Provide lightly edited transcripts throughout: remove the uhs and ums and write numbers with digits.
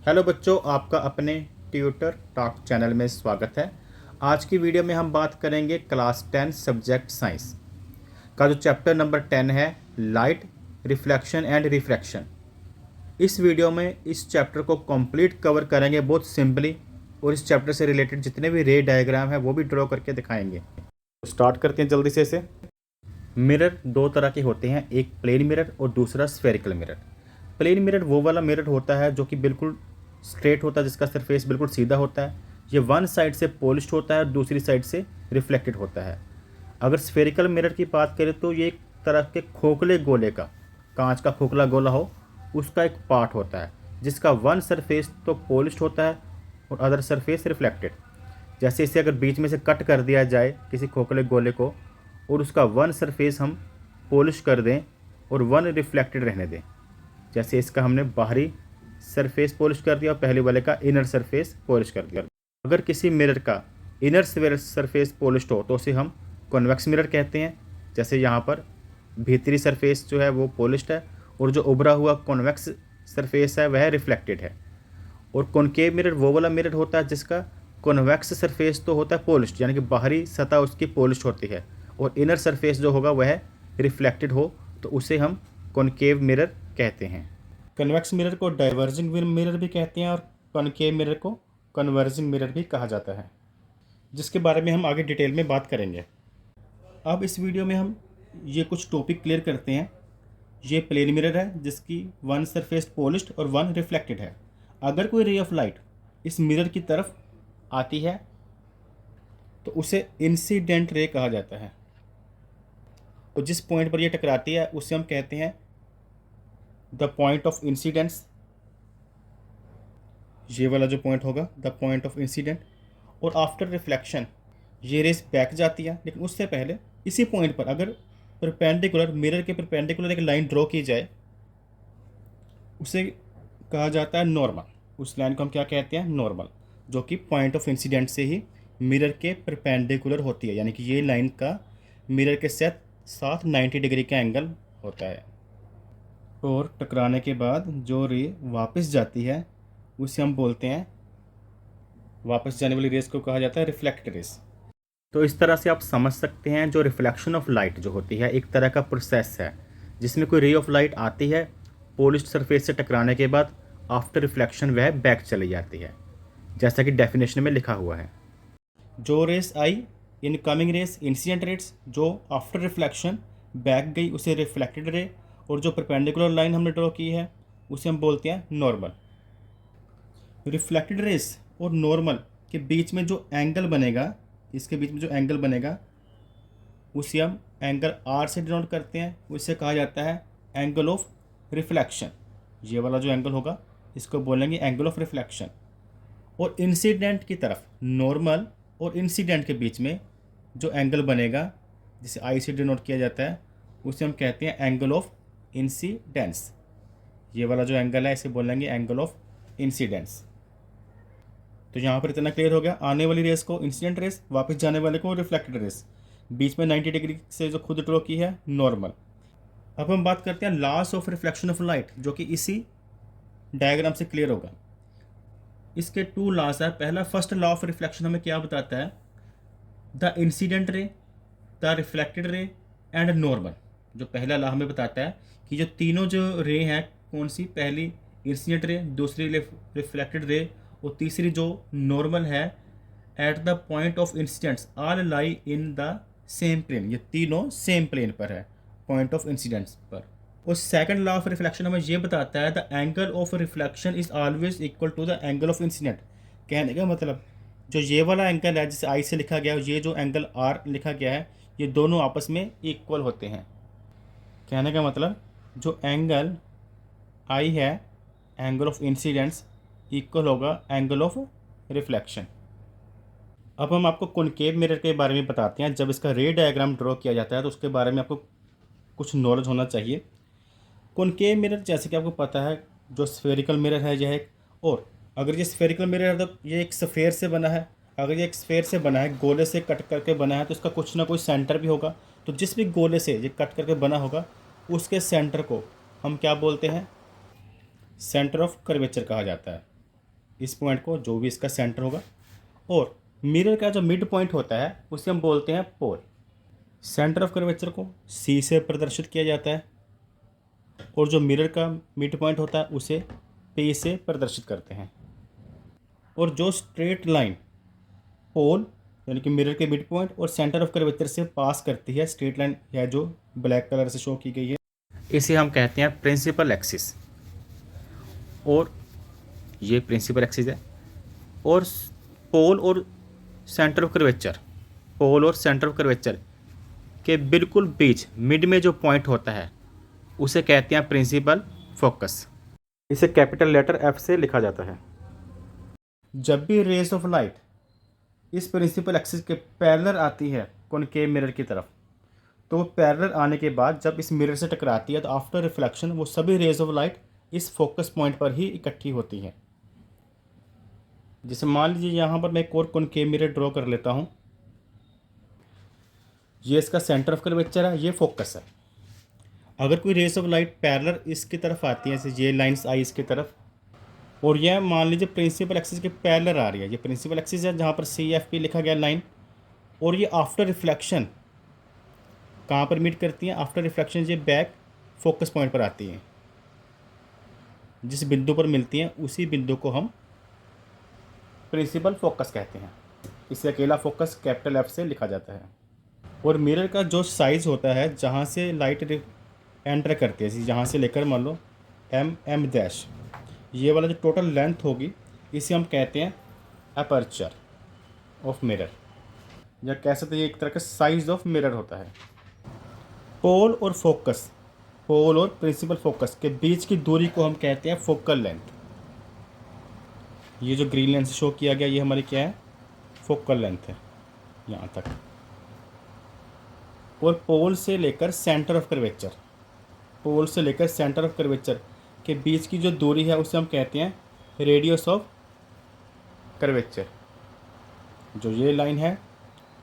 Hello बच्चों, आपका अपने ट्यूटर टॉक चैनल में स्वागत है। आज की वीडियो में हम बात करेंगे क्लास 10 सब्जेक्ट साइंस का जो चैप्टर नंबर 10 है, लाइट, रिफ्लेक्शन एंड रिफ्रैक्शन। इस वीडियो में इस चैप्टर को कंप्लीट कवर करेंगे बहुत सिंपली, और इस चैप्टर से रिलेटेड जितने भी रे डायग्राम है वो भी ड्रॉ करके दिखाएंगे। तो स्टार्ट करते हैं जल्दी से इसे। मिरर दो तरह के होते हैं, एक प्लेन मिरर और दूसरा स्फेरिकल मिरर। प्लेन मिरर वो वाला मिरर होता है जो कि बिल्कुल स्ट्रेट होता है, जिसका सरफेस बिल्कुल सीधा होता है। ये वन साइड से पॉलिश्ड होता है और दूसरी साइड से रिफ्लेक्टेड होता है। अगर स्फेरिकल मिरर की बात करें तो ये एक तरह के खोखले गोले का, कांच का खोखला गोला हो, उसका एक पार्ट होता है जिसका वन सरफेस तो पॉलिश्ड होता है और अदर सरफेस रिफ्लेक्टेड। जैसे इसे अगर बीच में से कट कर दिया जाए किसी खोखले गोले को और उसका वन सरफेस हम पॉलिश कर दें और वन रिफ्लेक्टेड रहने दें, जैसे इसका हमने बाहरी सरफेस पॉलिश कर दिया और पहले वाले का इनर सरफेस पॉलिश कर दिया। अगर किसी मिरर का इनर सरफेस पॉलिश्ड हो तो उसे हम कॉन्वेक्स मिरर कहते हैं। जैसे यहाँ पर भीतरी सरफेस जो है वो पॉलिश्ड है और जो उभरा हुआ कॉन्वेक्स सरफेस है वह रिफ्लेक्टेड है। और कॉनकेव मिरर वो वाला मिरर होता है जिसका कॉन्वेक्स सरफेस तो होता है पॉलिश्ड, यानी कि बाहरी सतह उसकी पॉलिश्ड होती है, और इनर सरफेस जो होगा वह रिफ्लेक्टेड हो, तो उसे हम कॉनकेव मिरर कहते हैं। कन्वेक्स मिरर को डाइवर्जिंग मिरर भी कहते हैं और कॉनकेव मिरर को कन्वर्जिंग मिरर भी कहा जाता है, जिसके बारे में हम आगे डिटेल में बात करेंगे। अब इस वीडियो में हम ये कुछ टॉपिक क्लियर करते हैं। ये प्लेन मिरर है जिसकी वन सरफेस पॉलिश्ड और वन रिफ्लेक्टेड है। अगर कोई रे ऑफ लाइट इस मिरर की तरफ आती है तो उसे इंसिडेंट रे कहा जाता है, और जिस पॉइंट पर यह टकराती है उसे हम कहते हैं द पॉइंट ऑफ इंसिडेंस। ये वाला जो पॉइंट होगा द पॉइंट ऑफ इंसिडेंट। और आफ्टर रिफ्लेक्शन ये रेस बैक जाती है, लेकिन उससे पहले इसी पॉइंट पर अगर परपेंडिकुलर मिरर के परपेंडिकुलर एक लाइन ड्रॉ की जाए उसे कहा जाता है नॉर्मल। उस लाइन को हम क्या कहते हैं? नॉर्मल, जो कि पॉइंट ऑफ इंसिडेंट से ही मिरर के परपेंडिकुलर होती है, यानी कि ये लाइन का मिरर के साथ 90 डिग्री का एंगल होता है। और टकराने के बाद जो रे वापस जाती है उसे हम बोलते हैं, वापस जाने वाली रेस को कहा जाता है रिफ्लेक्ट रेस। तो इस तरह से आप समझ सकते हैं जो रिफ्लेक्शन ऑफ लाइट जो होती है एक तरह का प्रोसेस है जिसमें कोई रे ऑफ लाइट आती है, पॉलिश्ड सरफेस से टकराने के बाद आफ्टर रिफ्लेक्शन वह बैक चली जाती है, जैसा कि डेफिनेशन में लिखा हुआ है। जो रेस आई इनकमिंग रेस इंसिडेंट रेस, जो आफ्टर रिफ्लेक्शन बैक गई उसे रिफ्लेक्टेड रे, और जो परपेंडिकुलर लाइन हमने ड्रॉ की है उसे हम बोलते हैं नॉर्मल। रिफ्लेक्टेड रेस और नॉर्मल के बीच में जो एंगल बनेगा, इसके बीच में जो एंगल बनेगा उसे हम एंगल आर से डिनोट करते हैं। उसे कहा जाता है एंगल ऑफ रिफ्लेक्शन। ये वाला जो एंगल होगा इसको बोलेंगे एंगल ऑफ रिफ्लेक्शन। और इंसिडेंट की तरफ नॉर्मल और इंसिडेंट के बीच में जो एंगल बनेगा जिसे आई से डिनोट किया जाता है उसे हम कहते हैं एंगल ऑफ इंसिडेंस। ये वाला जो एंगल है इसे बोलेंगे एंगल ऑफ इंसिडेंस। तो यहाँ पर इतना क्लियर हो गया, आने वाली रेस को इंसिडेंट रेस, वापस जाने वाले को रिफ्लेक्टेड रेस, बीच में 90 डिग्री से जो खुद ड्रॉ की है नॉर्मल। अब हम बात करते हैं loss of reflection of light, जो कि इसी डायग्राम से क्लियर होगा। इसके टू लॉस है। पहला फर्स्ट लॉ ऑफ रिफ्लेक्शन हमें क्या बताता है? The incident ray, the reflected ray and normal. जो पहला लॉ हमें बताता है कि जो तीनों जो रे हैं, कौन सी? पहली इंसिडेंट रे, दूसरी रिफ्लेक्टेड रे और तीसरी जो नॉर्मल है, at the point of incidents all lie in the same plane. ये तीनों सेम प्लेन पर है, पॉइंट ऑफ इंसिडेंट्स पर। और सेकंड लॉ ऑफ रिफ्लेक्शन हमें ये बताता है the angle of reflection is always equal to the angle of incident. कहने का मतलब जो ये वाला एंगल है जिसे आई से लिखा गया है, ये जो एंगल आर लिखा गया है, ये दोनों आपस में इक्वल होते हैं। कहने का मतलब जो एंगल आई है, एंगल ऑफ इंसिडेंस, इक्वल होगा एंगल ऑफ रिफ्लेक्शन। अब हम आपको कॉनकेव मिरर के बारे में बताते हैं। जब इसका रे डायग्राम ड्रॉ किया जाता है तो उसके बारे में आपको कुछ नॉलेज होना चाहिए। कॉनकेव मिरर जैसे कि आपको पता है जो स्फेरिकल मिरर है यह एक, और अगर ये स्फेरिकल मिरर है तो ये एक स्फेयर से बना है। अगर ये एक स्फेयर से बना है, गोले से कट करके बना है, तो इसका कुछ ना कुछ सेंटर भी होगा। तो जिस भी गोले से ये कट करके बना होगा उसके सेंटर को हम क्या बोलते हैं? सेंटर ऑफ कर्वेचर कहा जाता है। इस पॉइंट को, जो भी इसका सेंटर होगा, और मिरर का जो मिड पॉइंट होता है उसे हम बोलते हैं पोल। सेंटर ऑफ कर्वेचर को सी से प्रदर्शित किया जाता है और जो मिरर का मिड पॉइंट होता है उसे पी से प्रदर्शित करते हैं। और जो स्ट्रेट लाइन पोल यानी कि मिरर के मिड पॉइंट और सेंटर ऑफ कर्वेचर से पास करती है, स्ट्रेट लाइन है जो ब्लैक कलर से शो की गई है, इसे हम कहते हैं प्रिंसिपल एक्सिस। और ये प्रिंसिपल एक्सिस है। और पोल और सेंटर ऑफ कर्वेचर, पोल और सेंटर ऑफ कर्वेचर के बिल्कुल बीच मिड में जो पॉइंट होता है उसे कहते हैं प्रिंसिपल फोकस। इसे कैपिटल लेटर एफ से लिखा जाता है। जब भी रेज ऑफ लाइट इस प्रिंसिपल एक्सिस के पैरेलल आती है कॉनकेव मिरर की तरफ, तो वो पैरेलल आने के बाद जब इस मिरर से टकराती है तो आफ्टर रिफ्लेक्शन वो सभी रेज ऑफ लाइट इस फोकस पॉइंट पर ही इकट्ठी होती हैं। जैसे मान लीजिए यहाँ पर मैं एक और कॉनकेव मिरर ड्रॉ कर लेता हूँ। ये इसका सेंटर ऑफ कर्वेचर है, ये फोकस है। अगर कोई रेज ऑफ लाइट पैरेलल इसकी तरफ आती है, जैसे ये लाइंस आई इसकी तरफ, और यह मान लीजिए प्रिंसिपल एक्सिस के पैरेलल आ रही है, ये प्रिंसिपल एक्सिस है जहाँ पर सी एफ पी लिखा गया लाइन, और ये आफ्टर रिफ्लेक्शन कहाँ पर मीट करती हैं? आफ्टर रिफ्लेक्शन ये बैक फोकस पॉइंट पर आती हैं। जिस बिंदु पर मिलती हैं उसी बिंदु को हम प्रिंसिपल फोकस कहते हैं। इसे अकेला फोकस कैपिटल एफ से लिखा जाता है। और मिरर का जो साइज़ होता है जहाँ से लाइट एंटर करती है, जहाँ से लेकर मान लो एम डैश, ये वाला जो टोटल लेंथ होगी इसे हम कहते हैं अपर्चर ऑफ मिरर, या कह सकते हैं एक तरह का साइज ऑफ मिरर होता है। पोल और फोकस, पोल और प्रिंसिपल फोकस के बीच की दूरी को हम कहते हैं फोकल लेंथ। ये जो ग्रीन लेंथ से शो किया गया ये हमारी क्या है? फोकल लेंथ है यहाँ तक। और पोल से लेकर सेंटर ऑफ कर्वेचर, पोल से लेकर सेंटर ऑफ कर्वेचर के बीच की जो दूरी है उसे हम कहते हैं रेडियस ऑफ कर्वेचर। जो ये लाइन है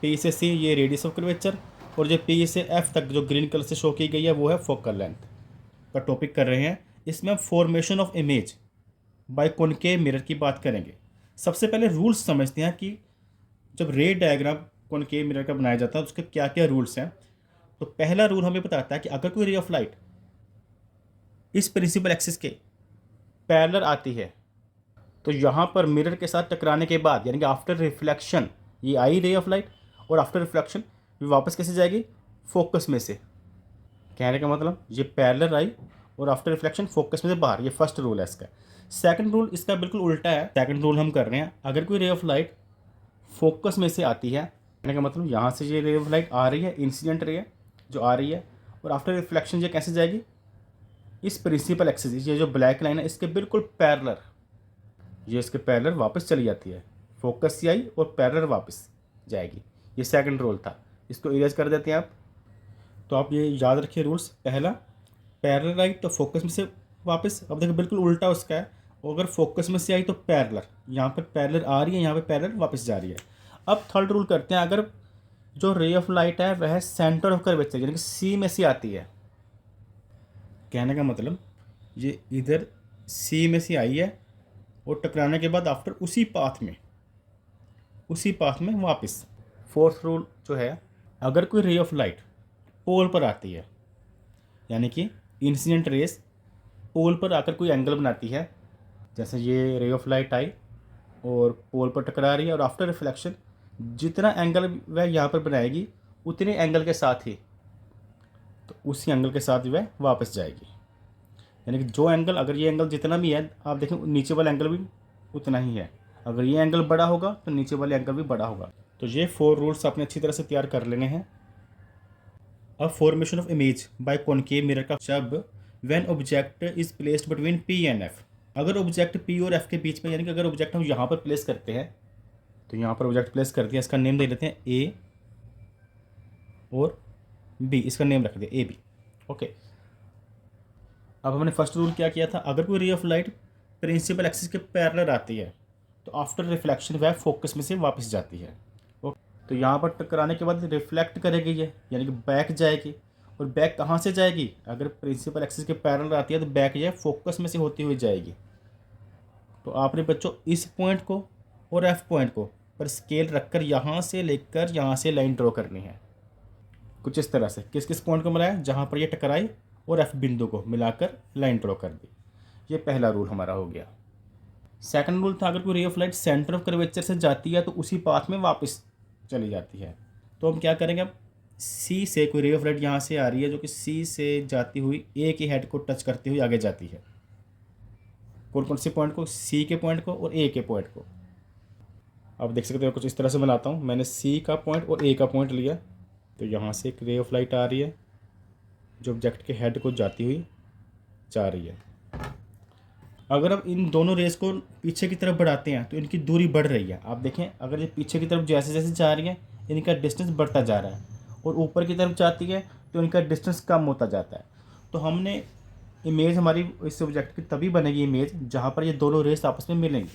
पी से सी, ये रेडियस ऑफ कर्वेचर, और जो पी से एफ तक जो ग्रीन कलर से शो की गई है वो है फोकल लेंथ का टॉपिक कर रहे हैं। इसमें हम formation of image by concave mirror की बात करेंगे। सबसे पहले रूल्स समझते हैं कि जब रे डायग्राम कॉनकेव मिरर का बनाया जाता है उसके क्या क्या रूल्स हैं। तो पहला रूल हमें बताता है कि अगर कोई रे ऑफ लाइट इस प्रिंसिपल एक्सिस के पैरेलल आती है तो यहाँ पर मिरर के साथ टकराने के बाद, यानी कि आफ्टर रिफ्लेक्शन, ये आई रे ऑफ लाइट, और आफ्टर रिफ्लेक्शन ये वापस कैसे जाएगी? फोकस में से। कहने का मतलब ये पैरेलल आई और आफ्टर रिफ्लेक्शन फोकस में से बाहर। ये फर्स्ट रूल है इसका। सेकंड रूल इसका बिल्कुल उल्टा है। सेकंड रूल हम कर रहे हैं, अगर कोई रे ऑफ लाइट फोकस में से आती है, कहने का मतलब यहाँ से ये रे ऑफ लाइट आ रही है, इंसिडेंट रे है जो आ रही है, और आफ्टर रिफ्लेक्शन ये कैसे जाएगी? इस प्रिंसिपल एक्सिस, ये जो ब्लैक लाइन है इसके बिल्कुल पैरेलल, ये इसके पैरेलल वापस चली जाती है। फोकस से आई और पैरेलल वापस जाएगी। ये सेकंड रूल था, इसको इरेज कर देते हैं आप। तो आप ये याद रखिए रूल्स। पहला पैरेलल आई तो फोकस में से वापस, अब देखिए बिल्कुल उल्टा उसका है। और अगर फोकस में से आई तो पैरेलल, यहाँ पर पैरेलल आ रही है, यहाँ पर पैरेलल वापस जा रही है। अब थर्ड रूल करते हैं, अगर जो रे ऑफ लाइट है वह सेंटर ऑफ कर्वेचर यानी कि सी में से आती है, कहने का मतलब ये इधर सी में से आई है और टकराने के बाद आफ्टर उसी पाथ में वापस। फोर्थ रूल जो है, अगर कोई रे ऑफ लाइट पोल पर आती है, यानी कि इंसिडेंट रेस पोल पर आकर कोई एंगल बनाती है, जैसे ये रे ऑफ लाइट आई और पोल पर टकरा रही है, और आफ्टर रिफ्लेक्शन जितना एंगल वह यहाँ पर बनाएगी उतने एंगल के साथ ही, तो उसी एंगल के साथ वह वापस जाएगी। यानी कि जो एंगल, अगर ये एंगल जितना भी है आप देखें नीचे वाला एंगल भी उतना ही है। अगर ये एंगल बड़ा होगा तो नीचे वाले एंगल भी बड़ा होगा। तो ये 4 रूल्स आपने अच्छी तरह से तैयार कर लेने हैं। अब formation of image by concave mirror का शब्द, when object is placed between P and F. अगर ऑब्जेक्ट पी और एफ के बीच में, यानी कि अगर ऑब्जेक्ट हम यहाँ पर प्लेस करते हैं, तो यहाँ पर ऑब्जेक्ट प्लेस कर दिया, इसका नेम दे लेते हैं ए और बी, इसका नेम रख दिया ए बी। ओके, अब हमने फर्स्ट रूल क्या किया था? अगर कोई ray of light principal axis के पैरेलल आती है तो आफ्टर रिफ्लेक्शन वह फोकस में से वापस जाती है। ओके, तो यहाँ पर टकराने के बाद रिफ्लेक्ट करेगी ये, यानी कि बैक जाएगी। और बैक कहाँ से जाएगी? अगर प्रिंसिपल एक्सिस के पैरेलल आती है तो बैक ये फोकस में से होती हुई जाएगी। तो आपने बच्चों इस पॉइंट को और एफ पॉइंट को पर स्केल रखकर यहाँ से लेकर यहाँ से लाइन ड्रॉ करनी है। कुछ इस तरह से किस किस पॉइंट को मिलाया, जहाँ पर ये टकराई और एफ बिंदु को मिलाकर लाइन ड्रॉ कर दी। ये पहला रूल हमारा हो गया। सेकंड रूल था, अगर कोई ray of light centre of curvature से जाती है तो उसी पाथ में वापस चली जाती है। तो हम क्या करेंगे, अब सी से कोई रे ऑफ लाइट यहाँ से आ रही है जो कि सी से जाती हुई ए के हेड को टच करती हुई आगे जाती है। कौन कौन से पॉइंट को, सी के पॉइंट को और ए के पॉइंट को। अब देख सकते हो कुछ इस तरह से बनाता हूँ। मैंने सी का पॉइंट और ए का पॉइंट लिया, तो यहाँ से एक रे ऑफ लाइट आ रही है जो ऑब्जेक्ट के हेड को जाती हुई जा रही है। अगर अब इन दोनों रेस को पीछे की तरफ बढ़ाते हैं तो इनकी दूरी बढ़ रही है। आप देखें, अगर ये पीछे की तरफ जैसे जैसे जा रही है इनका डिस्टेंस बढ़ता जा रहा है, और ऊपर की तरफ जाती है तो इनका डिस्टेंस कम होता जाता है। तो हमने इमेज हमारी इस ऑब्जेक्ट की तभी बनेगी इमेज जहाँ पर ये दोनों रेस आपस में मिलेंगी।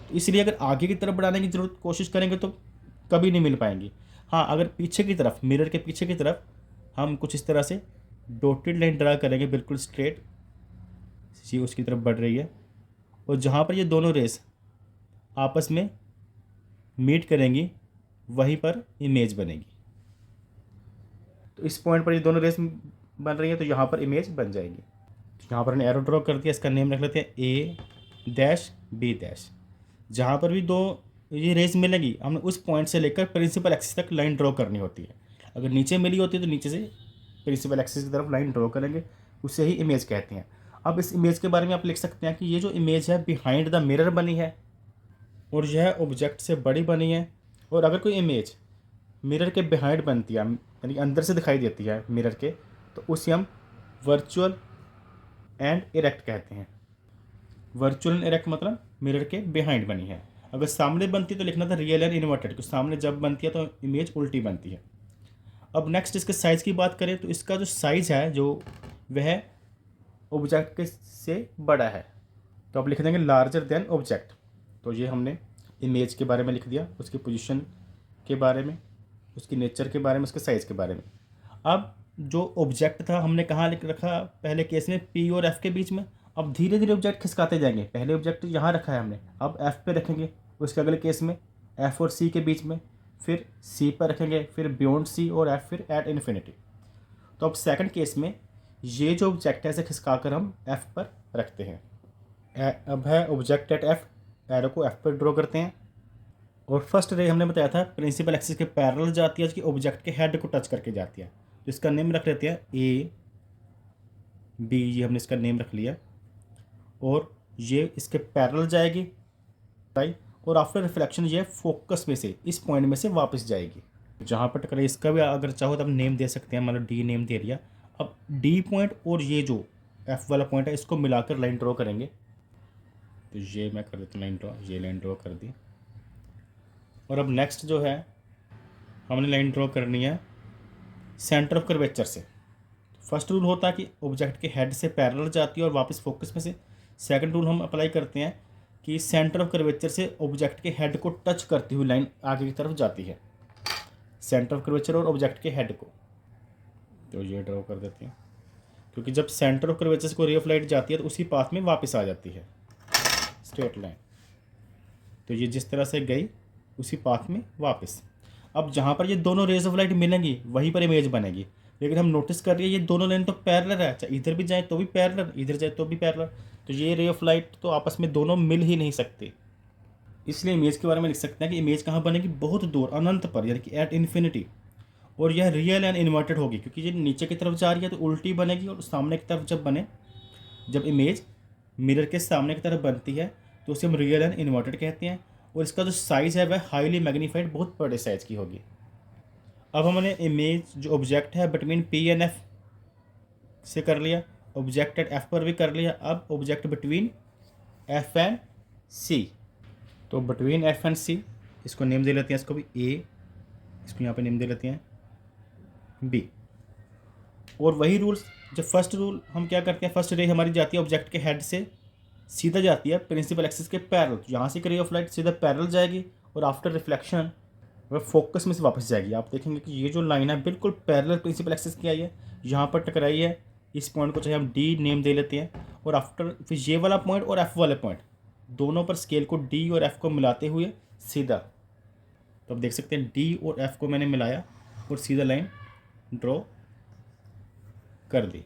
तो इसलिए अगर आगे की तरफ बढ़ाने की जरूरत कोशिश करेंगे तो कभी नहीं मिल पाएंगी। हाँ, अगर पीछे की तरफ, मिरर के पीछे की तरफ हम कुछ इस तरह से डॉटेड लाइन ड्रा करेंगे, बिल्कुल स्ट्रेट, सी उसकी तरफ बढ़ रही है, और जहाँ पर ये दोनों रेस आपस में मीट करेंगी वहीं पर इमेज बनेगी। तो इस पॉइंट पर ये दोनों रेस बन रही है तो यहाँ पर इमेज बन जाएगी। तो यहाँ पर हमने एरो ड्रॉ कर दिया, इसका नेम रख लेते हैं ए डैश बी डैश। जहाँ पर भी दो ये रेस मिलेगी हमें उस पॉइंट से लेकर प्रिंसिपल एक्सिस तक लाइन ड्रॉ करनी होती है। अगर नीचे मिली होती है तो नीचे से प्रिंसिपल एक्सिस की तरफ लाइन ड्रॉ करेंगे, उसे ही इमेज कहते हैं। अब इस इमेज के बारे में आप लिख सकते हैं कि ये जो इमेज है बिहाइंड द मिरर बनी है और यह ऑब्जेक्ट से बड़ी बनी है। और अगर कोई इमेज मिरर के बिहाइंड बनती है, यानी अंदर से दिखाई देती है मिरर के, तो उसे हम वर्चुअल एंड इरेक्ट कहते हैं। वर्चुअल एंड इरेक्ट मतलब मिरर के बिहाइंड बनी है। अगर सामने बनती है तो लिखना था रियल एंड इन्वर्टेड, क्योंकि सामने जब बनती है तो इमेज उल्टी बनती है। अब नेक्स्ट इसके साइज़ की बात करें तो इसका जो साइज़ है जो वह ऑब्जेक्ट के से बड़ा है, तो आप लिख देंगे लार्जर देन ऑब्जेक्ट। तो ये हमने इमेज के बारे में लिख दिया, उसकी पोजीशन के बारे में, उसकी नेचर के बारे में, उसके साइज़ के बारे में। अब जो ऑब्जेक्ट था हमने कहाँ लिख रखा पहले केस में, पी और एफ के बीच में। अब धीरे धीरे ऑब्जेक्ट खिसकाते जाएंगे। पहले ऑब्जेक्ट यहाँ रखा है हमने, अब एफ पे रखेंगे, उसके अगले केस में एफ और सी के बीच में, फिर सी पर रखेंगे, फिर बियॉन्ड सी और एफ, फिर एट इन्फिनिटी। तो अब सेकंड केस में ये जो ऑब्जेक्ट है इसे खिसका कर हम एफ पर रखते हैं। अब है ऑब्जेक्ट एट एफ, एरो को एफ पर ड्रॉ करते हैं। और फर्स्ट रे हमने बताया था प्रिंसिपल एक्सिस के पैरेलल जाती है, उसकी ऑब्जेक्ट के हेड को टच करके जाती है। तो इसका नेम रख लेते हैं ए बी, ये हमने इसका नेम रख लिया। और ये इसके पैरेलल जाएगी राइट, और आफ्टर रिफ्लेक्शन ये फोकस में से इस पॉइंट में से वापस जाएगी जहाँ पर टकराई। इसका भी अगर चाहो तो आप नेम दे सकते हैं, मतलब डी नेम दे दिया। अब डी पॉइंट और ये जो एफ वाला पॉइंट है इसको मिलाकर लाइन ड्रॉ करेंगे। तो ये मैं कर देता हूँ लाइन ड्रॉ, ये लाइन ड्रॉ कर दी। और अब नेक्स्ट जो है हमने लाइन ड्रॉ करनी है सेंटर ऑफ कर्वेचर से। फर्स्ट रूल होता है कि ऑब्जेक्ट के हेड से पैरेलल जाती है और वापस फोकस में से। सेकंड रूल हम अप्लाई करते हैं कि सेंटर ऑफ कर्वेचर से ऑब्जेक्ट के हेड को टच करती हुई लाइन आगे की तरफ जाती है, सेंटर ऑफ कर्वेचर और ऑब्जेक्ट के हेड को। तो ये ड्रॉ कर देते हैं, क्योंकि जब सेंटर ऑफ कर्वेचर से कोई रे ऑफ लाइट जाती है तो उसी पाथ में वापस आ जाती है स्ट्रेट लाइन। तो ये जिस तरह से गई उसी पाथ में वापस। अब जहाँ पर ये दोनों रेज ऑफ लाइट मिलेंगी वहीं पर इमेज बनेगी। लेकिन हम नोटिस कर रही है ये दोनों लाइन तो पैरेलल है, चाहे इधर भी जाए तो भी पैरेलल, इधर जाए तो भी पैरेलल। तो ये रे ऑफ लाइट तो आपस में दोनों मिल ही नहीं सकते। इसलिए इमेज के बारे में लिख सकते हैं कि इमेज कहाँ बनेगी, बहुत दूर अनंत पर, यानी कि एट इन्फिनिटी। और यह रियल एंड इन्वर्टेड होगी, क्योंकि ये नीचे की तरफ जा रही है तो उल्टी बनेगी, और सामने की तरफ जब बने, जब इमेज मिरर के सामने की तरफ बनती है तो उसे हम रियल एंड इन्वर्टेड कहते हैं। और इसका जो साइज़ है वह हाईली मैग्नीफाइड, बहुत बड़े साइज़ की होगी। अब हमने इमेज जो ऑब्जेक्ट है बिटवीन पी एंड एफ से कर लिया, ऑब्जेक्ट एट एफ पर भी कर लिया। अब ऑब्जेक्ट बिटवीन एफ एंड सी, तो बिटवीन एफ एंड सी इसको नेम दे लेते हैं, इसको भी ए, इसको यहाँ पे नेम दे लेते हैं बी। और वही रूल्स, जब फर्स्ट रूल हम क्या करते हैं, फर्स्ट रे हमारी जाती है ऑब्जेक्ट के हेड से सीधा जाती है प्रिंसिपल एक्सिस के पैरेलल। तो यहाँ से रे ऑफ लाइट सीधा पैरेलल जाएगी और आफ्टर रिफ्लेक्शन वह फोकस में से वापस जाएगी। आप देखेंगे कि ये जो लाइन है बिल्कुल पैरेलल प्रिंसिपल एक्सिस की आई है, यहाँ पर टकराई है। इस पॉइंट को चाहे हम डी नेम दे लेते हैं। और आफ्टर फिर ये वाला पॉइंट और एफ वाले पॉइंट दोनों पर स्केल को डी और एफ को मिलाते हुए सीधा, तो आप देख सकते हैं डी और एफ को मैंने मिलाया और सीधा लाइन ड्रॉ कर दी।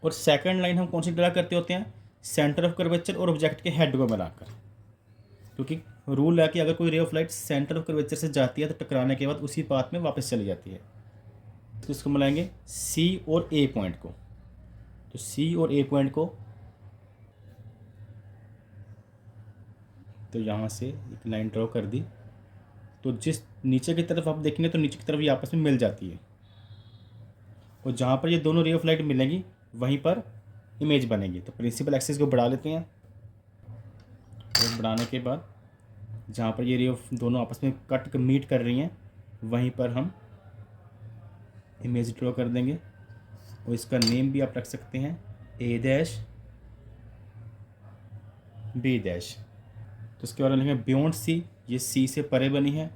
और सेकंड लाइन हम कौन सी ड्रा करते होते हैं, सेंटर ऑफ कर्वेचर और ऑब्जेक्ट के हेड को मिलाकर, क्योंकि रूल है कि अगर कोई ray of light centre of curvature से जाती है तो टकराने के बाद उसी पाथ में वापस चली जाती है। तो इसको मिलाएंगे सी और ए पॉइंट को, तो सी और ए पॉइंट को, तो यहाँ से एक लाइन ड्रॉ कर दी। तो जिस नीचे की तरफ आप देखेंगे तो नीचे की तरफ ये आपस में मिल जाती है, और जहाँ पर ये दोनों रे ऑफ लाइट मिलेंगी वहीं पर इमेज बनेगी। तो प्रिंसिपल एक्सिस को बढ़ा लेते हैं, और बढ़ाने के बाद जहाँ पर ये रे ऑफ दोनों आपस में कट मीट कर रही हैं वहीं पर हम इमेज ड्रॉ कर देंगे। और इसका नेम भी आप रख सकते हैं ए डैश बी डैश। तो इसके बारे में लिखेंगे बियॉन्ड सी, ये सी से परे बनी है,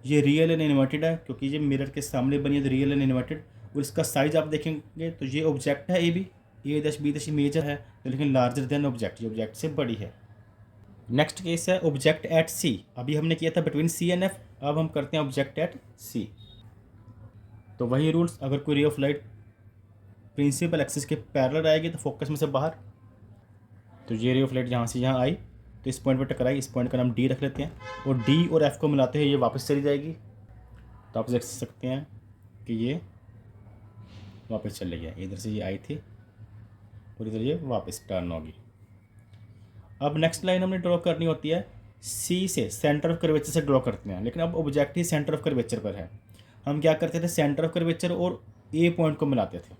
ये रियल एंड इन्वर्टेड है क्योंकि ये मिरर के सामने बनी है तो रियल एंड इन्वर्टेड। और इसका साइज आप देखेंगे तो ये ऑब्जेक्ट है ए डैश बी डैश इमेज है, तो लेकिन लार्जर देन ऑब्जेक्ट, ये ऑब्जेक्ट से बड़ी है। नेक्स्ट केस है ऑब्जेक्ट एट सी, अभी हमने किया था बिटवीन सी एंड एफ, अब हम करते हैं ऑब्जेक्ट एट सी। तो वही रूल्स, अगर कोई ray of light principal axis के पैरेलल आएगी तो फोकस में से बाहर, तो ये रे ऑफ लाइट यहाँ से यहाँ आई तो इस पॉइंट पर टकराई, इस पॉइंट का नाम डी रख लेते हैं, और डी और एफ को मिलाते हुए ये वापस चली जाएगी। तो आप देख सकते हैं कि ये वापस चले गया, इधर से ये आई थी और इधर ये वापस टर्न होगी। अब नेक्स्ट लाइन हमने ड्रॉ करनी होती है सी से, सेंटर ऑफ कर्वेचर से ड्रॉ करते हैं, लेकिन अब object he centre of curvature पर है। हम क्या करते थे, सेंटर ऑफ कर्वेचर और ए पॉइंट को मिलाते थे।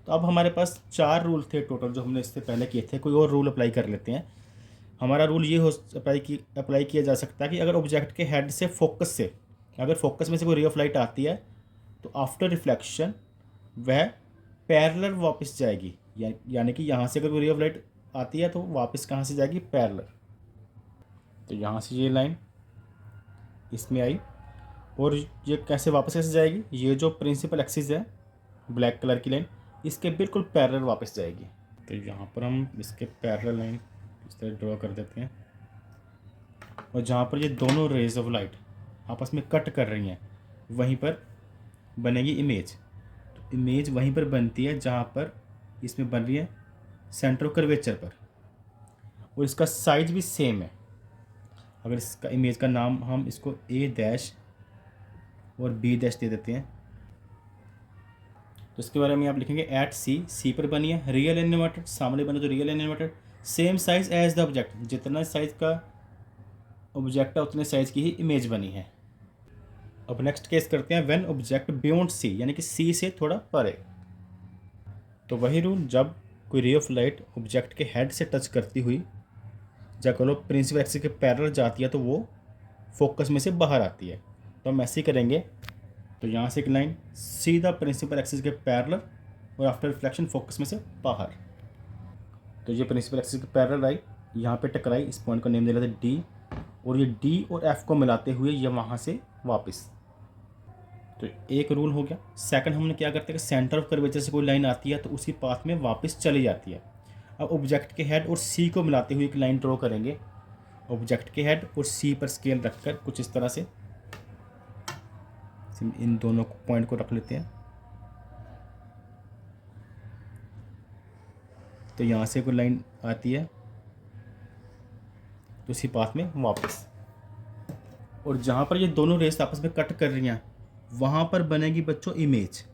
तो अब हमारे पास 4 रूल थे टोटल जो हमने इससे पहले किए थे, कोई और रूल अप्लाई कर लेते हैं। हमारा रूल ये हो अप्लाई किया जा सकता है कि अगर ऑब्जेक्ट के हेड से फोकस से, अगर फोकस में से कोई रे ऑफ लाइट आती है तो आफ्टर रिफ्लेक्शन वह पैरेलल वापस जाएगी, यानी कि यहाँ से अगर कोई रे ऑफ लाइट आती है तो वापस कहाँ से जाएगी, पैरेलल। तो यहाँ से ये लाइन इसमें आई और ये कैसे वापस कैसे जाएगी, ये जो प्रिंसिपल एक्सिस है ब्लैक कलर की लाइन इसके बिल्कुल पैरेलल वापस जाएगी। तो यहाँ पर हम इसके पैरेलल लाइन इस तरह ड्रॉ कर देते हैं, और जहाँ पर ये दोनों रेज ऑफ लाइट आपस में कट कर रही हैं वहीं पर बनेगी इमेज। तो इमेज वहीं पर बनती है जहाँ पर इसमें बन रही है सेंटर ऑफ कर्वेचर पर, और इसका साइज भी सेम है। अगर इसका इमेज का नाम हम इसको ए डैश और बी डैश दे देते हैं, तो इसके बारे में आप लिखेंगे एट सी, सी पर बनी है, रियल एंड इन्वर्टेड, सामने बने तो real and inverted, same size as the object, जितना साइज का ऑब्जेक्ट है उतने साइज की ही इमेज बनी है। अब नेक्स्ट केस करते हैं व्हेन ऑब्जेक्ट बियॉन्ड सी, यानी कि सी से थोड़ा परे। तो वही रूल, जब कोई रे ऑफ लाइट ऑब्जेक्ट के हेड से टच करती हुई जब कहो प्रिंसिपल एक्सिस के पैरेलल जाती है तो वो फोकस में से बाहर आती है। तो हम ऐसे ही करेंगे, तो यहाँ से एक लाइन सीधा प्रिंसिपल एक्सिस के पैरेलल और आफ्टर रिफ्लेक्शन फोकस में से बाहर। तो ये प्रिंसिपल एक्सिस के पैरेलल आई, यहाँ पे टकराई, इस पॉइंट को नेम दे लेते डी, और ये डी और एफ को मिलाते हुए ये वहाँ से वापस। तो एक रूल हो गया। सेकंड हमने क्या करते हैं कि सेंटर ऑफ कर्वेचर से कोई लाइन आती है तो उसी पाथ में वापस चली जाती है। अब ऑब्जेक्ट के हेड और सी को मिलाते हुए एक लाइन ड्रॉ करेंगे, ऑब्जेक्ट के हेड और सी पर स्केल रखकर कुछ इस तरह से इन दोनों पॉइंट को रख लेते हैं। तो यहाँ से कोई लाइन आती है तो उसी पाथ में वापस, और जहाँ पर ये दोनों रेस आपस में कट कर रही हैं वहाँ पर बनेगी बच्चों इमेज।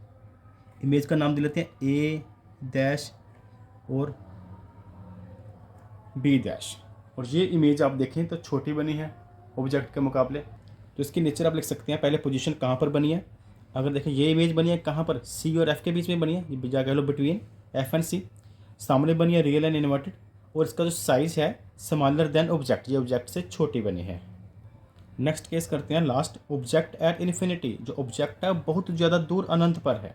इमेज का नाम दे लेते हैं ए डैश और बी डैश। और ये इमेज आप देखें तो छोटी बनी है ऑब्जेक्ट के मुकाबले, तो इसकी नेचर आप लिख सकते हैं। पहले पोजीशन कहाँ पर बनी है, अगर देखें ये इमेज बनी है कहाँ पर, सी और एफ के बीच में बनी है, ये जा कह लो बिटवीन एफ एंड सी। सामने बनी है रियल एंड इन्वर्टेड, और इसका जो साइज है स्मॉलर देन ऑब्जेक्ट, ये ऑब्जेक्ट से छोटी बनी है। नेक्स्ट केस करते हैं लास्ट, ऑब्जेक्ट एट इन्फिनिटी, जो ऑब्जेक्ट है बहुत ज़्यादा दूर अनंत पर है।